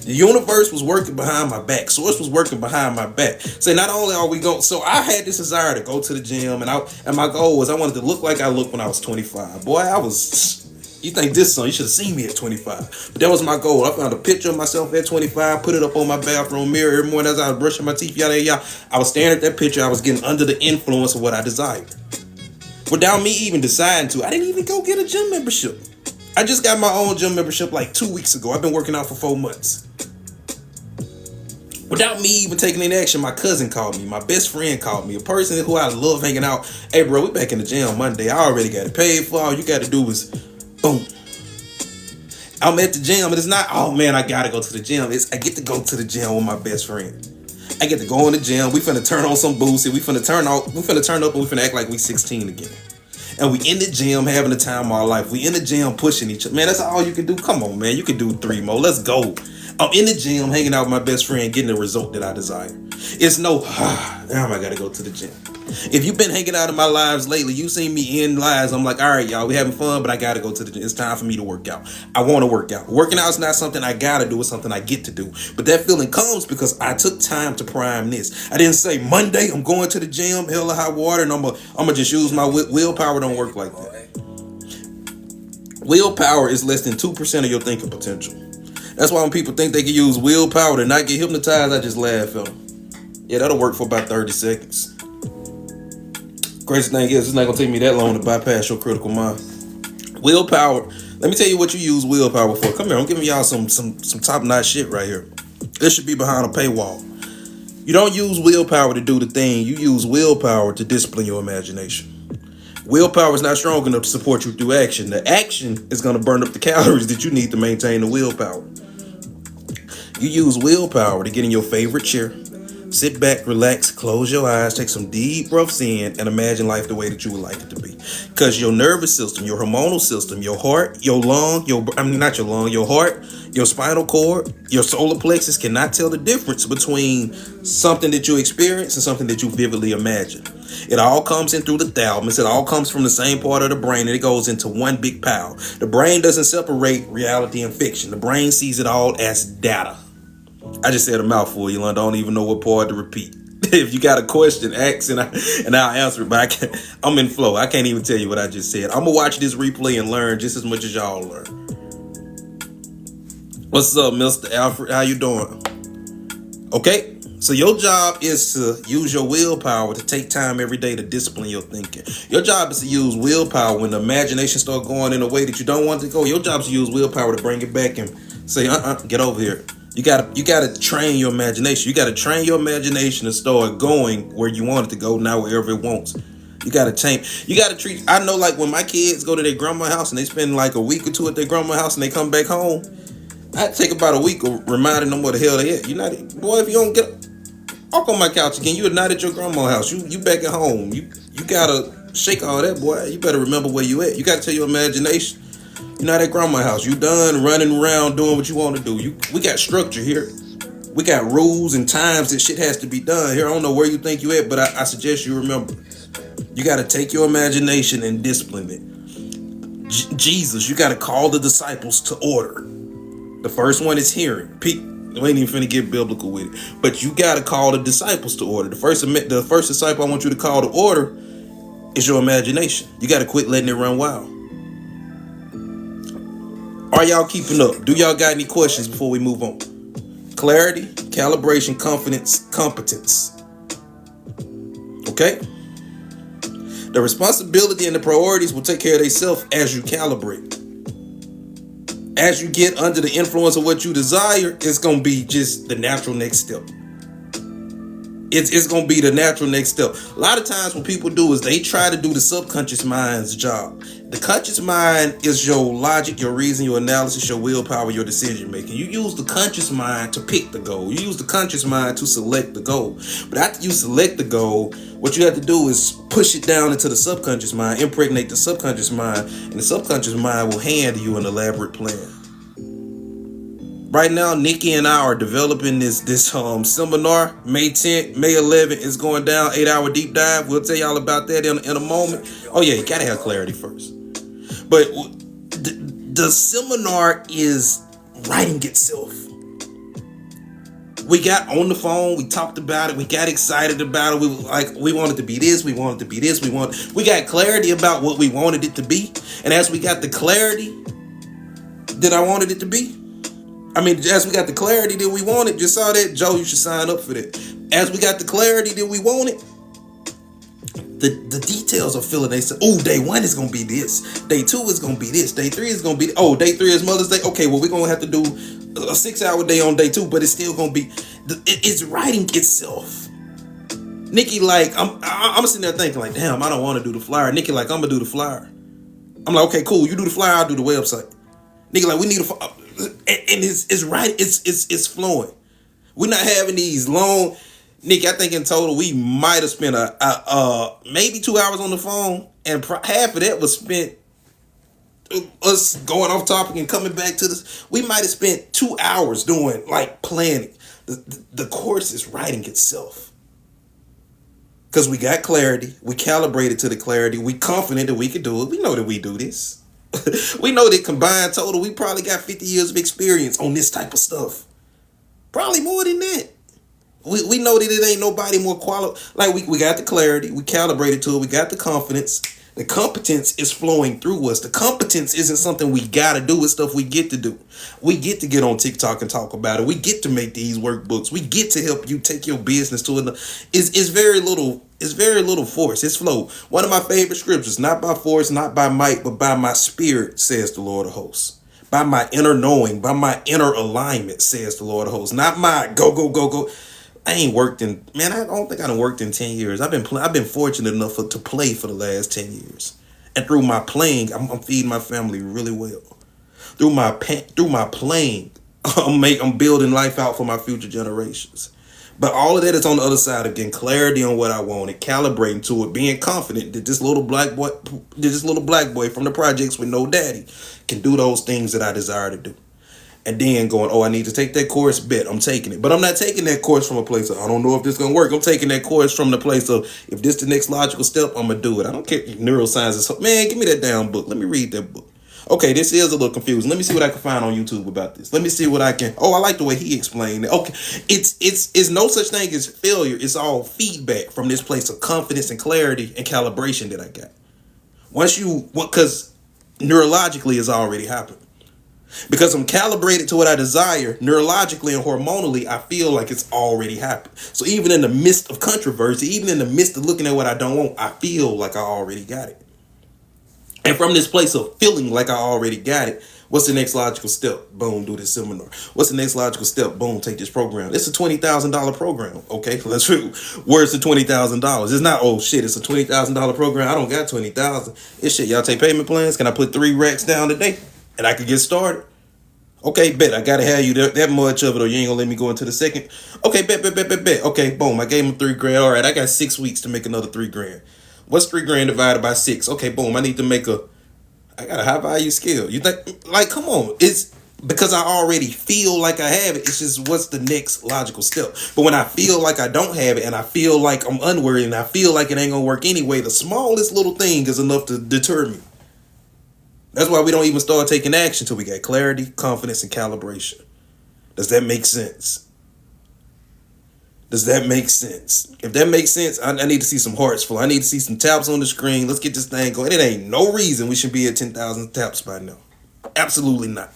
The universe was working behind my back. Source was working behind my back. So not only are we going, so I had this desire to go to the gym, and my goal was I wanted to look like I looked when I was 25. Boy, you think this son, you should have seen me at 25. But that was my goal. I found a picture of myself at 25, put it up on my bathroom mirror every morning as I was brushing my teeth. Y'all. I was staring at that picture. I was getting under the influence of what I desired. Without me even deciding to, I didn't even go get a gym membership. I just got my own gym membership like 2 weeks ago. I've been working out for 4 months. Without me even taking any action, my cousin called me. My best friend called me. A person who I love hanging out. Hey, bro, we back in the gym Monday. I already got it paid for. All you got to do is, boom. I'm at the gym, and it's not, oh, man, I got to go to the gym. I get to go to the gym with my best friend. I get to go in the gym. We finna turn on some boost. We finna turn up, and we finna act like we 16 again. And we in the gym having the time of our life. We in the gym pushing each other. Man, that's all you can do. Come on, man. You can do 3 more. Let's go. I'm in the gym hanging out with my best friend, getting the result that I desire. It's no, damn, I gotta go to the gym. If you've been hanging out in my lives lately, you seen me in lives. I'm like, all right, y'all, we having fun, but I gotta go to the gym. It's time for me to work out. I want to work out. Working out is not something I gotta do. It's something I get to do. But that feeling comes because I took time to prime this. I didn't say Monday I'm going to the gym, hell or high water, and I'm gonna just use my willpower. Don't work like that. Willpower is less than 2% of your thinking potential. That's why when people think they can use willpower to not get hypnotized, I just laugh at them. Yeah, that'll work for about 30 seconds. Crazy thing is, it's not gonna take me that long to bypass your critical mind. Willpower. Let me tell you what you use willpower for. Come here, I'm giving y'all some top-notch shit right here. This should be behind a paywall. You don't use willpower to do the thing. You use willpower to discipline your imagination. Willpower is not strong enough to support you through action. The action is going to burn up the calories that you need to maintain the willpower. You use willpower to get in your favorite chair. Sit back, relax, close your eyes, take some deep breaths in, and imagine life the way that you would like it to be. Because your nervous system, your hormonal system, your heart, your heart, your spinal cord, your solar plexus cannot tell the difference between something that you experience and something that you vividly imagine. It all comes in through the thalamus. It all comes from the same part of the brain, and it goes into one big pile. The brain doesn't separate reality and fiction. The brain sees it all as data. I just said a mouthful, Yolanda. I don't even know what part to repeat. If you got a question, ask and I'll answer it. But I'm in flow. I can't even tell you what I just said. I'm going to watch this replay and learn just as much as y'all learn. What's up, Mr. Alfred? How you doing? Okay, so your job is to use your willpower to take time every day to discipline your thinking. Your job is to use willpower when the imagination starts going in a way that you don't want it to go. Your job is to use willpower to bring it back and say, get over here. You gotta train your imagination. You gotta train your imagination to start going where you want it to go, not wherever it wants. You gotta change. You gotta treat. I know, like when my kids go to their grandma's house and they spend like a week or two at their grandma's house and they come back home, I take about a week of reminding them where the hell they at. You not, boy, if you don't get up on my couch again, you're not at your grandma's house. You back at home. You gotta shake all that, boy. You better remember where you at. You gotta tell your imagination, you're not at grandma's house. You done running around doing what you want to do. We got structure here. We got rules and times that shit has to be done here. I don't know where you think you at, but I suggest you remember. You got to take your imagination and discipline it. Jesus, you got to call the disciples to order. The first one is hearing. We ain't even finna get biblical with it. But you got to call the disciples to order. The first disciple I want you to call to order is your imagination. You got to quit letting it run wild. Are y'all keeping up? Do y'all got any questions before we move on? Clarity, calibration, confidence, competence. Okay? The responsibility and the priorities will take care of themselves as you calibrate. As you get under the influence of what you desire, it's going to be just the natural next step. It's going to be the natural next step. A lot of times what people do is they try to do the subconscious mind's job. The conscious mind is your logic, your reason, your analysis, your willpower, your decision making. You use the conscious mind to pick the goal. You use the conscious mind to select the goal. But after you select the goal, what you have to do is push it down into the subconscious mind, impregnate the subconscious mind, and the subconscious mind will hand you an elaborate plan. Right now, Nikki and I are developing this seminar. May 10th, May 11th is going down, 8-hour deep dive. We'll tell y'all about that in a moment. Oh yeah, you gotta have clarity first. But the seminar is writing itself. We got on the phone, we talked about it, we got excited about it. We wanted to be this, we wanted to be this, we got clarity about what we wanted it to be. And as we got the clarity that I wanted it to be, as we got the clarity that we wanted, just saw that, Joe, you should sign up for that. As we got the clarity that we wanted, the details are filling. They say, oh, day 1 is going to be this. Day 2 is going to be this. Day 3 is going to be, day 3 is Mother's Day. Okay, well, we're going to have to do a 6-hour day on day 2, but it's still going to be, it's writing itself. Nikki, like, I'm sitting there thinking, like, damn, I don't want to do the flyer. Nikki, like, I'm going to do the flyer. I'm like, okay, cool. You do the flyer, I'll do the website. Nikki, like, we need a and it's right. It's flowing. We're not having these long. Nick, I think in total we might have spent maybe 2 hours on the phone, and half of that was spent us going off topic and coming back to this. We might have spent 2 hours doing like planning. The course is writing itself because we got clarity. We calibrated to the clarity. We confident that we could do it. We know that we do this. We know that combined total, we probably got 50 years of experience on this type of stuff. Probably more than that. We know that it ain't nobody more qualified. Like we got the clarity, we calibrated to it, we got the confidence. The competence is flowing through us. The competence isn't something we gotta do, it's stuff we get to do. We get to get on TikTok and talk about it. We get to make these workbooks. We get to help you take your business to it. It's very little force. It's flow. One of my favorite scriptures, not by force, not by might, but by my spirit, says the Lord of hosts. By my inner knowing, by my inner alignment, says the Lord of hosts. Not my go, go, go, go. I ain't worked in, man, I don't think I done worked in 10 years. I've been fortunate enough to play for the last 10 years. And through my playing, I'm feeding my family really well. Through my playing, I'm building life out for my future generations. But all of that is on the other side of getting clarity on what I want and calibrating to it, being confident that this little black boy from the projects with no daddy can do those things that I desire to do. And then going, oh, I need to take that course, bet I'm taking it. But I'm not taking that course from a place of, I don't know if this is going to work. I'm taking that course from the place of, if this the next logical step, I'm going to do it. I don't care if neuroscience is, man, give me that damn book. Let me read that book. Okay, this is a little confusing. Let me see what I can find on YouTube about this. Let me see what I can, I like the way he explained it. Okay, it's no such thing as failure. It's all feedback from this place of confidence and clarity and calibration that I got. Because neurologically it's already happened. Because I'm calibrated to what I desire, neurologically and hormonally, I feel like it's already happened. So even in the midst of controversy, even in the midst of looking at what I don't want, I feel like I already got it. And from this place of feeling like I already got it, what's the next logical step? Boom, do this seminar. What's the next logical step? Boom, take this program. It's a $20,000 program. Okay, let's see. Where's the $20,000? It's not, oh shit, it's a $20,000 program. I don't got $20,000. It's shit, y'all take payment plans? Can I put 3 racks down today? And I could get started. Okay, bet. I gotta have you that much of it, or you ain't gonna let me go into the second. Okay, bet. Okay, boom. I gave him $3,000. All right, I got 6 weeks to make another $3,000. What's $3,000 divided by 6? Okay, boom. I need to make I got a high value skill. You think, like, come on? It's because I already feel like I have it. It's just what's the next logical step. But when I feel like I don't have it, and I feel like I'm unworthy, and I feel like it ain't gonna work anyway, the smallest little thing is enough to deter me. That's why we don't even start taking action until we get clarity, confidence, and calibration. Does that make sense? Does that make sense? If that makes sense, I need to see some hearts flow. I need to see some taps on the screen. Let's get this thing going. It ain't no reason we should be at 10,000 taps by now. Absolutely not.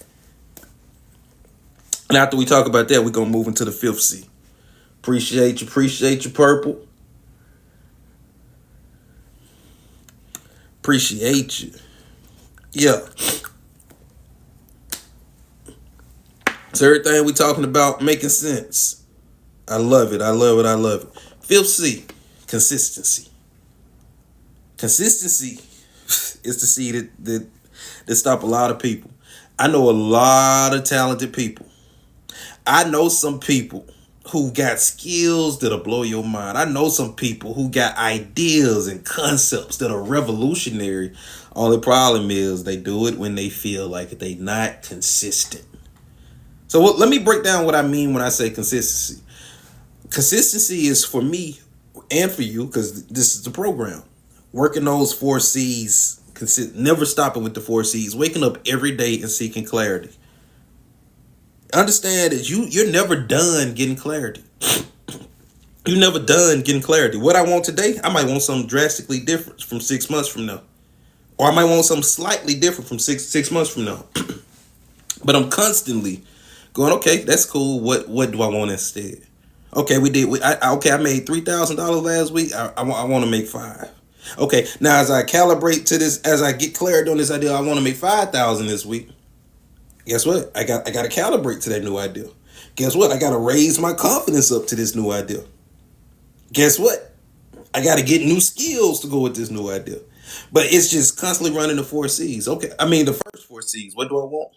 And after we talk about that, we're going to move into the 5th C. Appreciate you, purple. Appreciate you. Yeah. So everything we talking about making sense. I love it. 5th C, consistency. Consistency is the C that stop a lot of people. I know a lot of talented people. I know some people who got skills that'll blow your mind. I know some people who got ideas and concepts that are revolutionary. Only problem is they do it when they feel like they not consistent. So let me break down what I mean when I say consistency. Consistency is for me and for you, because this is the program. Working those 4 C's, never stopping with the 4 C's, waking up every day and seeking clarity. Understand that you're never done getting clarity. You're never done getting clarity. What I want today, I might want something drastically different from 6 months from now. Or I might want something slightly different from six months from now. But I'm constantly going, okay, that's cool. What do I want instead? Okay, I made $3,000 last week. I want to make 5. Okay, now as I calibrate to this, as I get clarity on this idea, I want to make 5,000 this week. Guess what? I got to calibrate to that new idea. Guess what? I got to raise my confidence up to this new idea. Guess what? I got to get new skills to go with this new idea. But it's just constantly running the 4 C's. Okay, I mean the first 4 C's. What do I want?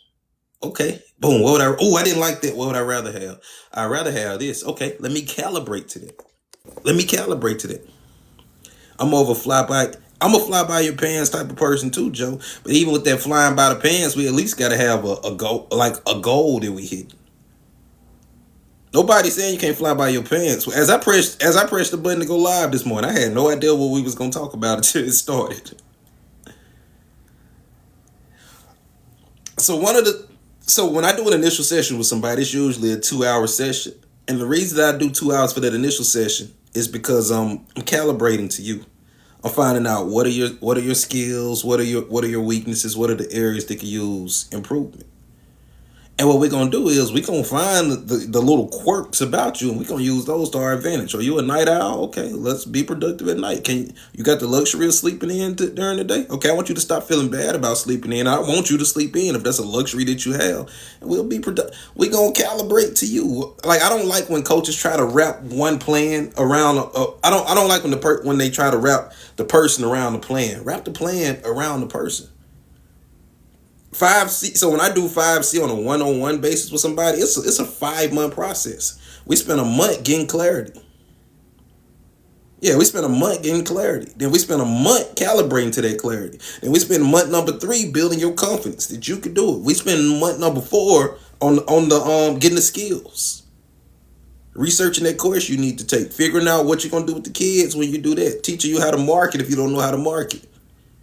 Okay, boom. I didn't like that. What would I rather have? I'd rather have this. Okay, let me calibrate to that. I'm a fly by your pants type of person too, Joe. But even with that flying by the pants, we at least got to have a goal, like a goal that we hit. Nobody's saying you can't fly by your pants. As I pressed the button to go live this morning, I had no idea what we was gonna talk about until it started. So when I do an initial session with somebody, it's usually a 2-hour session. And the reason that I do 2 hours for that initial session is because I'm calibrating to you. I'm finding out what are your skills, what are your weaknesses, what are the areas that can use improvement. And what we're gonna do is we're gonna find the little quirks about you, and we're gonna use those to our advantage. Are you a night owl? Okay, let's be productive at night. You got the luxury of sleeping in during the day? Okay, I want you to stop feeling bad about sleeping in. I want you to sleep in if that's a luxury that you have, and we'll be productive. We gonna calibrate to you. Like, I don't like when coaches try to wrap one plan around. I don't like when they try to wrap the person around the plan. Wrap the plan around the person. 5C. So when I do 5C on a one-on-one basis with somebody, it's a 5-month process. We spend a month getting clarity. Yeah, we spend a month getting clarity. Then we spend a month calibrating to that clarity. Then we spend month number 3 building your confidence that you can do it. We spend month number 4 on the getting the skills, researching that course you need to take, figuring out what you're gonna do with the kids when you do that, teaching you how to market if you don't know how to market.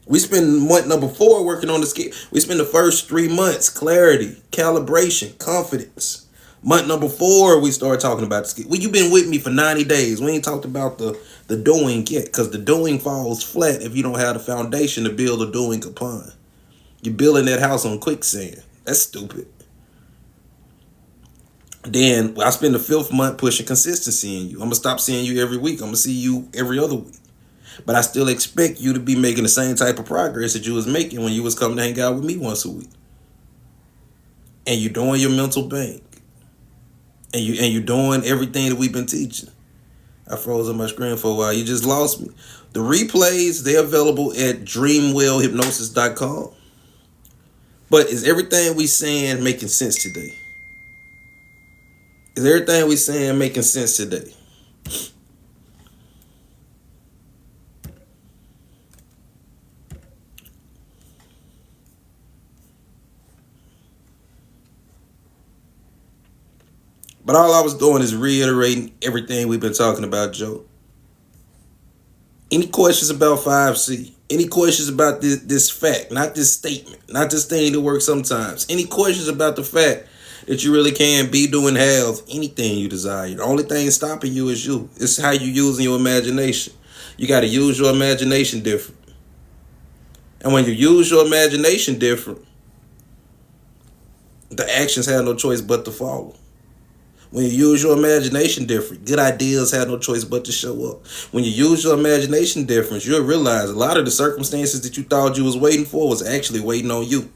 We spend month number 4 working on the skill. We spend the first 3 months clarity, calibration, confidence. Month number 4, we start talking about the skill. Well, you've been with me for 90 days. We ain't talked about the doing yet, because the doing falls flat if you don't have the foundation to build a doing upon. You're building that house on quicksand. That's stupid. Then I spend the 5th month pushing consistency in you. I'm gonna stop seeing you every week. I'm gonna see you every other week. But I still expect you to be making the same type of progress that you was making when you was coming to hang out with me once a week. And you're doing your mental bank. And you're doing everything that we've been teaching. I froze on my screen for a while. You just lost me. The replays, they're available at dreamwellhypnosis.com. But is everything we saying making sense today? Is everything we saying making sense today? But all I was doing is reiterating everything we've been talking about, Joe. Any questions about 5C? Any questions about this fact, not this statement, not this thing that works sometimes? Any questions about the fact that you really can be, do, and have anything you desire? The only thing stopping you is you. It's how you using your imagination. You got to use your imagination different. And when you use your imagination different, the actions have no choice but to follow. When you use your imagination different, good ideas have no choice but to show up. When you use your imagination different, you'll realize a lot of the circumstances that you thought you was waiting for was actually waiting on you.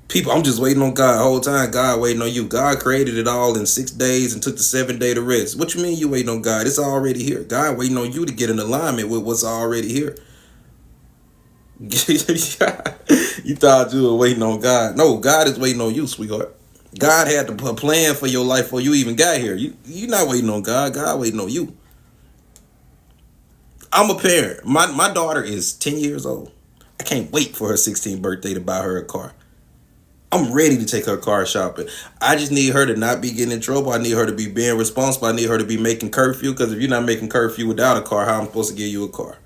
People, I'm just waiting on God the whole time. God waiting on you. God created it all in 6 days and took the 7th day to rest. What you mean you waiting on God? It's already here. God waiting on you to get in alignment with what's already here. You thought you were waiting on God. No, God is waiting on you, sweetheart. God had a plan for your life before you even got here. You're not waiting on God. God waiting on you. I'm a parent. My daughter is 10 years old. I can't wait for her 16th birthday to buy her a car. I'm ready to take her car shopping. I just need her to not be getting in trouble. I need her to be being responsible. I need her to be making curfew, because if you're not making curfew without a car, how am I supposed to give you a car?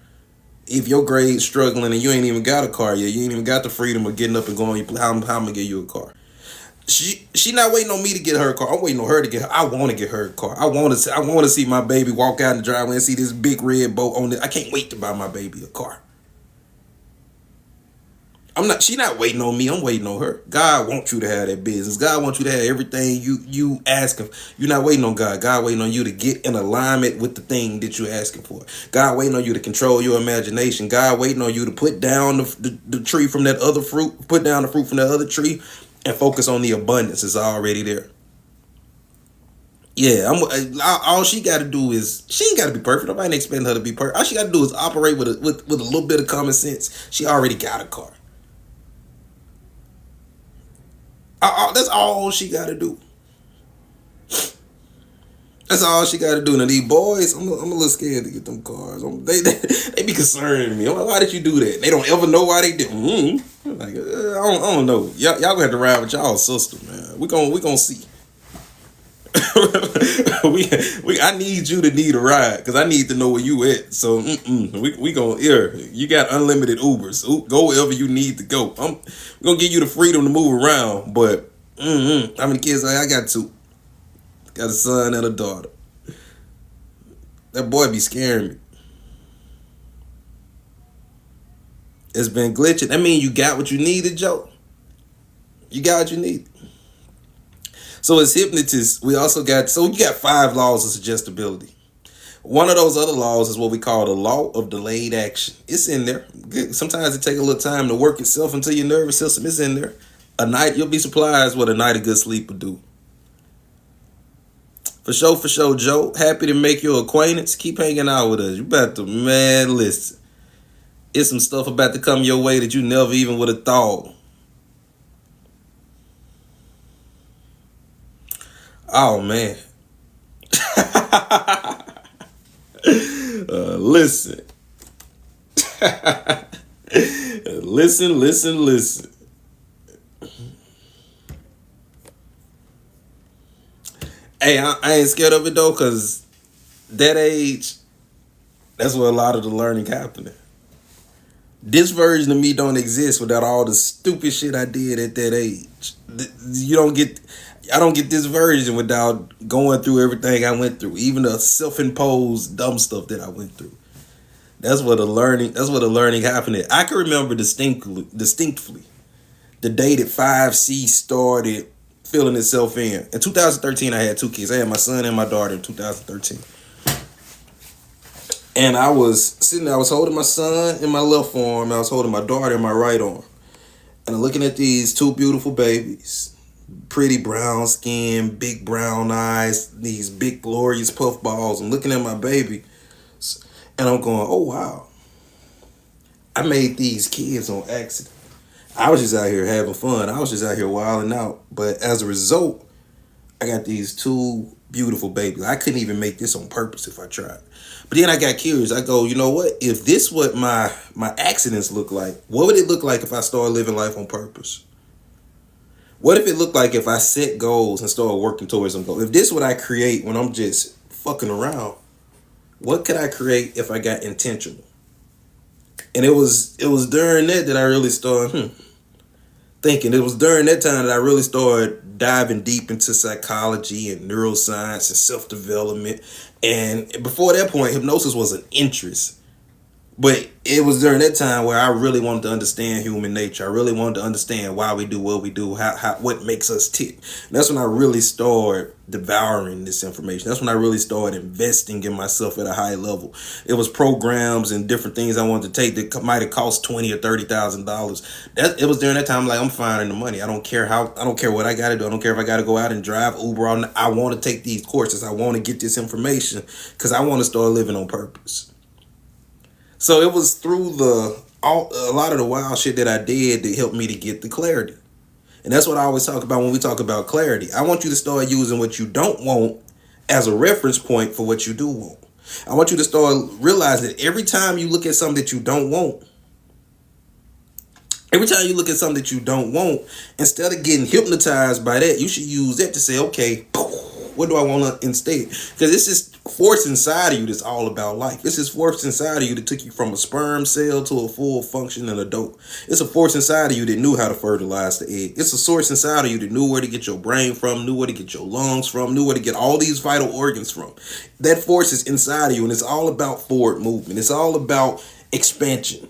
If your grade's struggling and you ain't even got a car yet, you ain't even got the freedom of getting up and going, how am I going to give you a car? She not waiting on me to get her a car. I'm waiting on her to get her. I want to get her a car. I want to see my baby walk out in the driveway and see this big red boat on it. I can't wait to buy my baby a car. She not waiting on me. I'm waiting on her. God wants you to have that business. God wants you to have everything you asking. You're not waiting on God. God waiting on you to get in alignment with the thing that you're asking for. God waiting on you to control your imagination. God waiting on you to put down the tree from that other fruit, put down the fruit from that other tree, and focus on the abundance that's already there. Yeah, all she got to do is, she ain't got to be perfect. Nobody ain't expecting her to be perfect. All she got to do is operate with a little bit of common sense. She already got a car. That's all she got to do. That's all she got to do. Now these boys, I'm a little scared to get them cars. They be concerning me. I'm like, why did you do that? They don't ever know why they did. Like, I don't know. Y'all gonna have to ride with y'all sister, man. We gonna see. I need you to need a ride, because I need to know where you at. So we gonna here. You got unlimited Ubers. Go wherever you need to go. I'm gonna give you the freedom to move around. But how many kids? I got 2. Got a son and a daughter. That boy be scaring me. It's been glitching. I mean, you got what you needed, Joe. You got what you need. So as hypnotists, we also got, so you got 5 laws of suggestibility. One of those other laws is what we call the law of delayed action. It's in there. Sometimes it takes a little time to work itself into your nervous system. It's in there. A night, you'll be surprised what a night of good sleep will do. For sure, Joe. Happy to make your acquaintance. Keep hanging out with us. You about to, man, listen. It's some stuff about to come your way that you never even would have thought. Oh, man. Listen. Listen. Hey, I ain't scared of it though, because that age, that's where a lot of the learning happening. This version of me don't exist without all the stupid shit I did at that age. I don't get this version without going through everything I went through, even the self-imposed dumb stuff that I went through. That's where the learning happened. I can remember distinctly the day that 5C started filling itself in. In 2013, I had 2 kids. I had my son and my daughter in 2013. And I was sitting there, I was holding my son in my left arm, I was holding my daughter in my right arm. And I'm looking at these 2 beautiful babies. Pretty brown skin, big brown eyes, these big glorious puff balls. I'm looking at my baby and I'm going, oh wow. I made these kids on accident. I was just out here having fun. I was just out here wilding out. But as a result, I got these 2 beautiful babies. I couldn't even make this on purpose if I tried. But then I got curious. I go, you know what? If this what my accidents look like, what would it look like if I started living life on purpose? What if it looked like if I set goals and started working towards them goals? If this is what I create when I'm just fucking around, what could I create if I got intentional? And it was during that I really started thinking. It was during that time that I really started diving deep into psychology and neuroscience and self-development. And before that point, hypnosis was an interest. But it was during that time where I really wanted to understand human nature. I really wanted to understand why we do what we do, what makes us tick. And that's when I really started devouring this information. That's when I really started investing in myself at a high level. It was programs and different things I wanted to take that might have cost $20,000 or $30,000. It was during that time like I'm finding the money. I don't care what I got to do. I don't care if I got to go out and drive Uber. I want to take these courses. I want to get this information because I want to start living on purpose. So it was through a lot of the wild shit that I did that helped me to get the clarity. And that's what I always talk about when we talk about clarity. I want you to start using what you don't want as a reference point for what you do want. I want you to start realizing that every time you look at something that you don't want, instead of getting hypnotized by that, you should use that to say, okay, what do I want to instead? Because it's this force inside of you that's all about life. It's this force inside of you that took you from a sperm cell to a full functioning adult. It's a force inside of you that knew how to fertilize the egg. It's a source inside of you that knew where to get your brain from, knew where to get your lungs from, knew where to get all these vital organs from. That force is inside of you, and it's all about forward movement. It's all about expansion.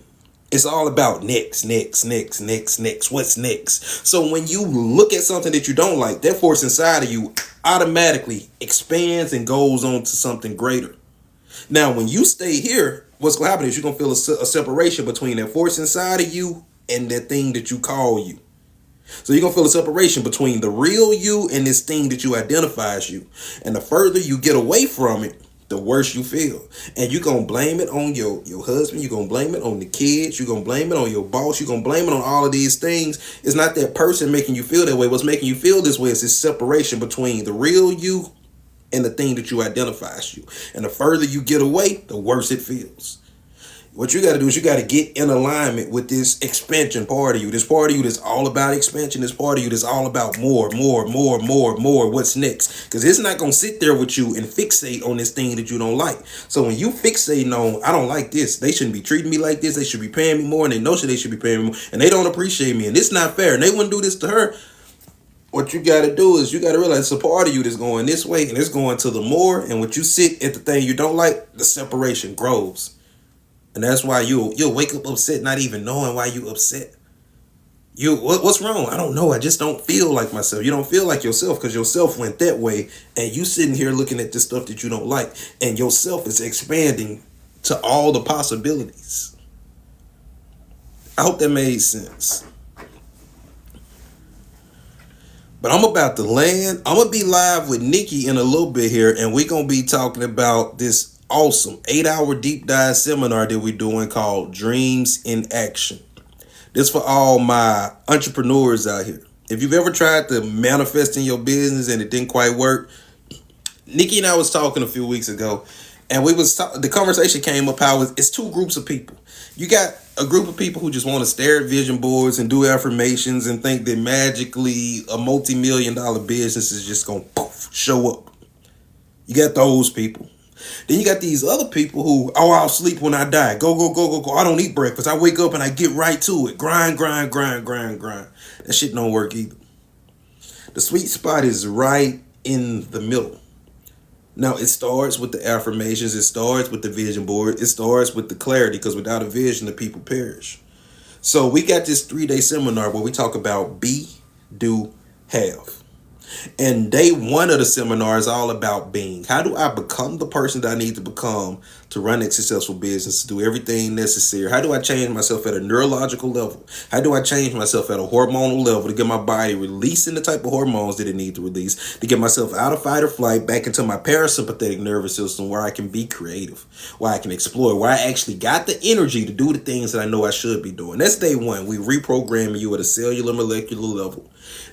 It's all about next. What's next? So when you look at something that you don't like, that force inside of you automatically expands and goes on to something greater. Now, when you stay here, what's going to happen is you're going to feel a separation between that force inside of you and that thing that you call you. So you're going to feel a separation between the real you and this thing that you identify as you. And the further you get away from it, the worse you feel. And you're going to blame it on your husband. You're going to blame it on the kids. You're going to blame it on your boss. You're going to blame it on all of these things. It's not that person making you feel that way. What's making you feel this way is this separation between the real you and the thing that you identify as you. And the further you get away, the worse it feels. What you got to do is you got to get in alignment with this expansion part of you. This part of you that's all about expansion. This part of you that's all about more. What's next? Because it's not going to sit there with you and fixate on this thing that you don't like. So when you fixating on, I don't like this. They shouldn't be treating me like this. They should be paying me more. And they know they should be paying me more. And they don't appreciate me. And it's not fair. And they wouldn't do this to her. What you got to do is you got to realize it's a part of you that's going this way. And it's going to the more. And when you sit at the thing you don't like, the separation grows. And that's why you'll wake up upset not even knowing why you upset. What's wrong? I don't know. I just don't feel like myself. You don't feel like yourself because yourself went that way, and you sitting here looking at this stuff that you don't like, and yourself is expanding to all the possibilities. I hope that made sense. But I'm about to land. I'm gonna be live with Nikki in a little bit here, and we're gonna be talking about this awesome 8-hour deep dive seminar that we're doing called Dreams in Action. This for all my entrepreneurs out here. If you've ever tried to manifest in your business and it didn't quite work, Nikki and I was talking a few weeks ago, and the conversation came up how it's two groups of people. You got a group of people who just want to stare at vision boards and do affirmations and think that magically a multi-million-dollar business is just going to poof, show up. You got those people. Then you got these other people who, I'll sleep when I die. Go. I don't eat breakfast. I wake up and I get right to it. Grind. That shit don't work either. The sweet spot is right in the middle. Now, it starts with the affirmations. It starts with the vision board. It starts with the clarity, because without a vision, the people perish. So we got this 3-day seminar where we talk about be, do, have. And day 1 of the seminar is all about being. How do I become the person that I need to become to run a successful business, to do everything necessary? How do I change myself at a neurological level? How do I change myself at a hormonal level to get my body releasing the type of hormones that it needs to release, to get myself out of fight or flight, back into my parasympathetic nervous system where I can be creative, where I can explore, where I actually got the energy to do the things that I know I should be doing. That's day 1. We reprogram you at a cellular molecular level.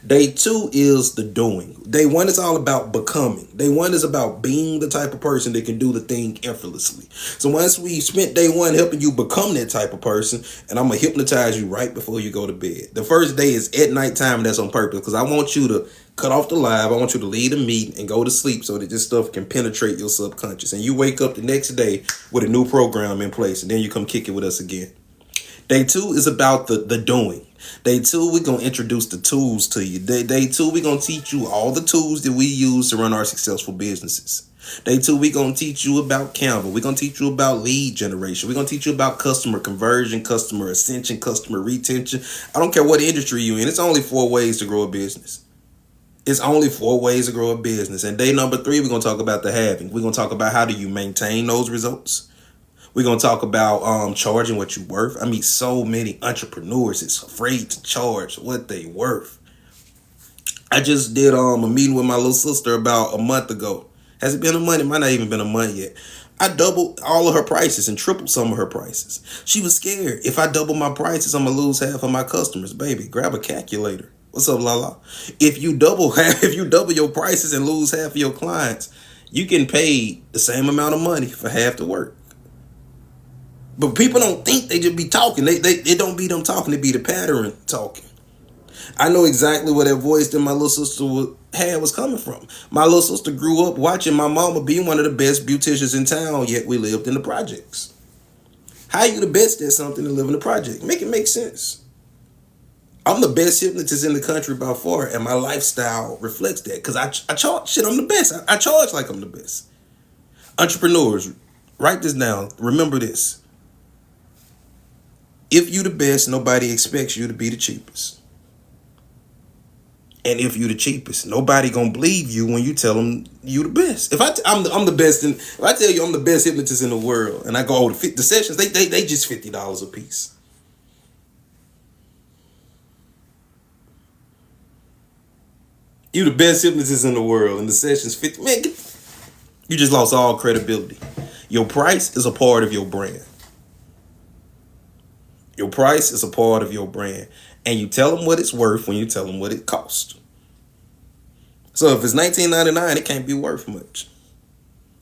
Day 2 is the doing. Day 1 is all about becoming. Day 1 is about being the type of person that can do the thing effortlessly. So once we spent day 1 helping you become that type of person, and I'm going to hypnotize you right before you go to bed. The first day is at nighttime, and that's on purpose, because I want you to cut off the live. I want you to leave the meeting and go to sleep so that this stuff can penetrate your subconscious. And you wake up the next day with a new program in place, and then you come kick it with us again. Day 2 is about the doing. Day 2, we're going to introduce the tools to you. Day 2, we're going to teach you all the tools that we use to run our successful businesses. Day 2, we're going to teach you about Canva. We're going to teach you about lead generation. We're going to teach you about customer conversion, customer ascension, customer retention. I don't care what industry you're in. It's only 4 ways to grow a business. It's only 4 ways to grow a business. And day number 3, we're going to talk about the having. We're going to talk about how do you maintain those results. We're going to talk about charging what you're worth. I meet so many entrepreneurs that's afraid to charge what they worth. I just did a meeting with my little sister about a month ago. Has it been a month? It might not even been a month yet. I doubled all of her prices and tripled some of her prices. She was scared. If I double my prices, I'm going to lose half of my customers. Baby, grab a calculator. What's up, Lala? If you double your prices and lose half of your clients, you can pay the same amount of money for half the work. But people don't think, they just be talking. It don't be them talking, it be the pattern talking. I know exactly where that voice that my little sister had was coming from. My little sister grew up watching my mama be one of the best beauticians in town, yet we lived in the projects. How you the best at something and live in the project? Make it make sense. I'm the best hypnotist in the country by far, and my lifestyle reflects that, because I charge shit. I'm the best. I charge like I'm the best. Entrepreneurs, write this down. Remember this. If you the best, nobody expects you to be the cheapest. And if you the cheapest, nobody gonna believe you when you tell them you the best. If I'm the best, if I tell you I'm the best hypnotist in the world, and I go the sessions, they just $50 a piece. You the best hypnotist in the world, and the sessions 50. Man, you just lost all credibility. Your price is a part of your brand. Your price is a part of your brand. And you tell them what it's worth when you tell them what it costs. So if it's $19.99, it can't be worth much.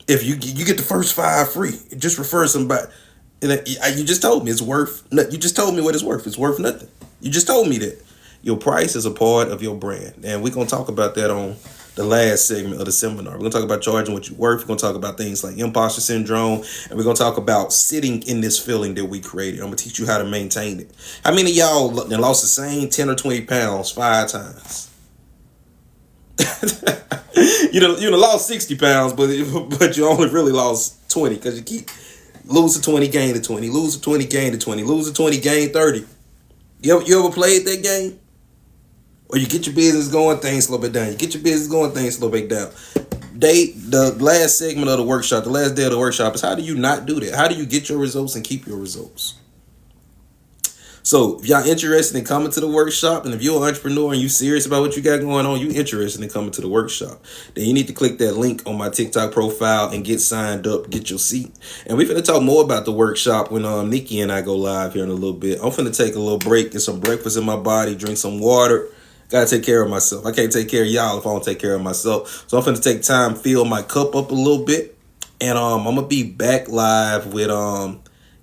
If you get the first 5 free, just refer somebody. You just told me it's worth nothing. You just told me what it's worth. It's worth nothing. You just told me that. Your price is a part of your brand. And we're going to talk about that on the last segment of the seminar. We're going to talk about charging what you're worth. We're going to talk about things like imposter syndrome. And we're going to talk about sitting in this feeling that we created. I'm going to teach you how to maintain it. How many of y'all lost the same 10 or 20 pounds 5 times? you lost 60 pounds, but you only really lost 20 because Lose to 20, gain to 20. Lose to 20, gain to 20. Lose to 20, gain 30. You ever played that game? Or you get your business going, things slow back down. You get your business going, things slow back down. The last segment of the workshop, the last day of the workshop is how do you not do that? How do you get your results and keep your results? So if y'all interested in coming to the workshop, and if you're an entrepreneur and you serious about what you got going on, you interested in coming to the workshop, then you need to click that link on my TikTok profile and get signed up, get your seat. And we're finna talk more about the workshop when Nikki and I go live here in a little bit. I'm finna take a little break, get some breakfast in my body, drink some water. Gotta take care of myself. I can't take care of y'all if I don't take care of myself. So I'm finna take time, fill my cup up a little bit. And I'm gonna be back live with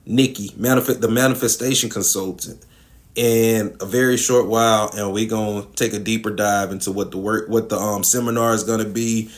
Nikki, the manifestation consultant, in a very short while, and we're gonna take a deeper dive into what the seminar is gonna be,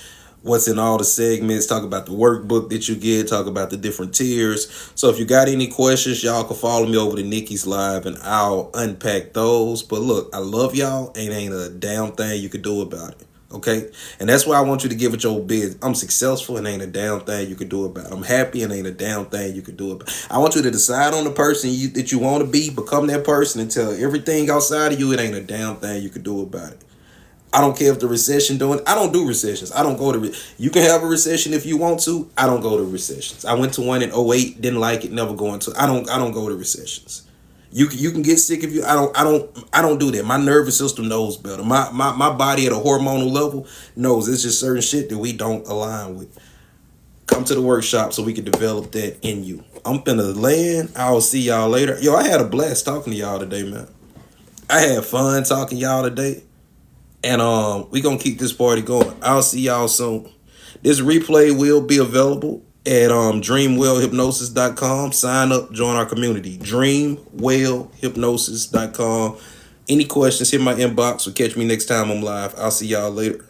what's in all the segments, talk about the workbook that you get, talk about the different tiers. So if you got any questions, y'all can follow me over to Nikki's live and I'll unpack those. But look, I love y'all and ain't a damn thing you could do about it. Okay? And that's why I want you to give it your bid. I'm successful and ain't a damn thing you could do about it. I'm happy and ain't a damn thing you could do about it. I want you to decide on the person that you want to be, become that person, and tell everything outside of you it ain't a damn thing you could do about it. I don't care if the recession doing. I don't do recessions. I don't go to. You can have a recession if you want to. I don't go to recessions. I went to one in 08, didn't like it, never going to. I don't go to recessions. You can get sick if you. I don't do that. My nervous system knows better. My body at a hormonal level knows it's just certain shit that we don't align with. Come to the workshop so we can develop that in you. I'm finna land. I'll see y'all later. Yo, I had a blast talking to y'all today, man. I had fun talking to y'all today. And we gonna keep this party going. I'll see y'all soon. This replay will be available at dreamwellhypnosis.com. Sign up, join our community. Dreamwellhypnosis.com. Any questions, hit my inbox or catch me next time I'm live. I'll see y'all later.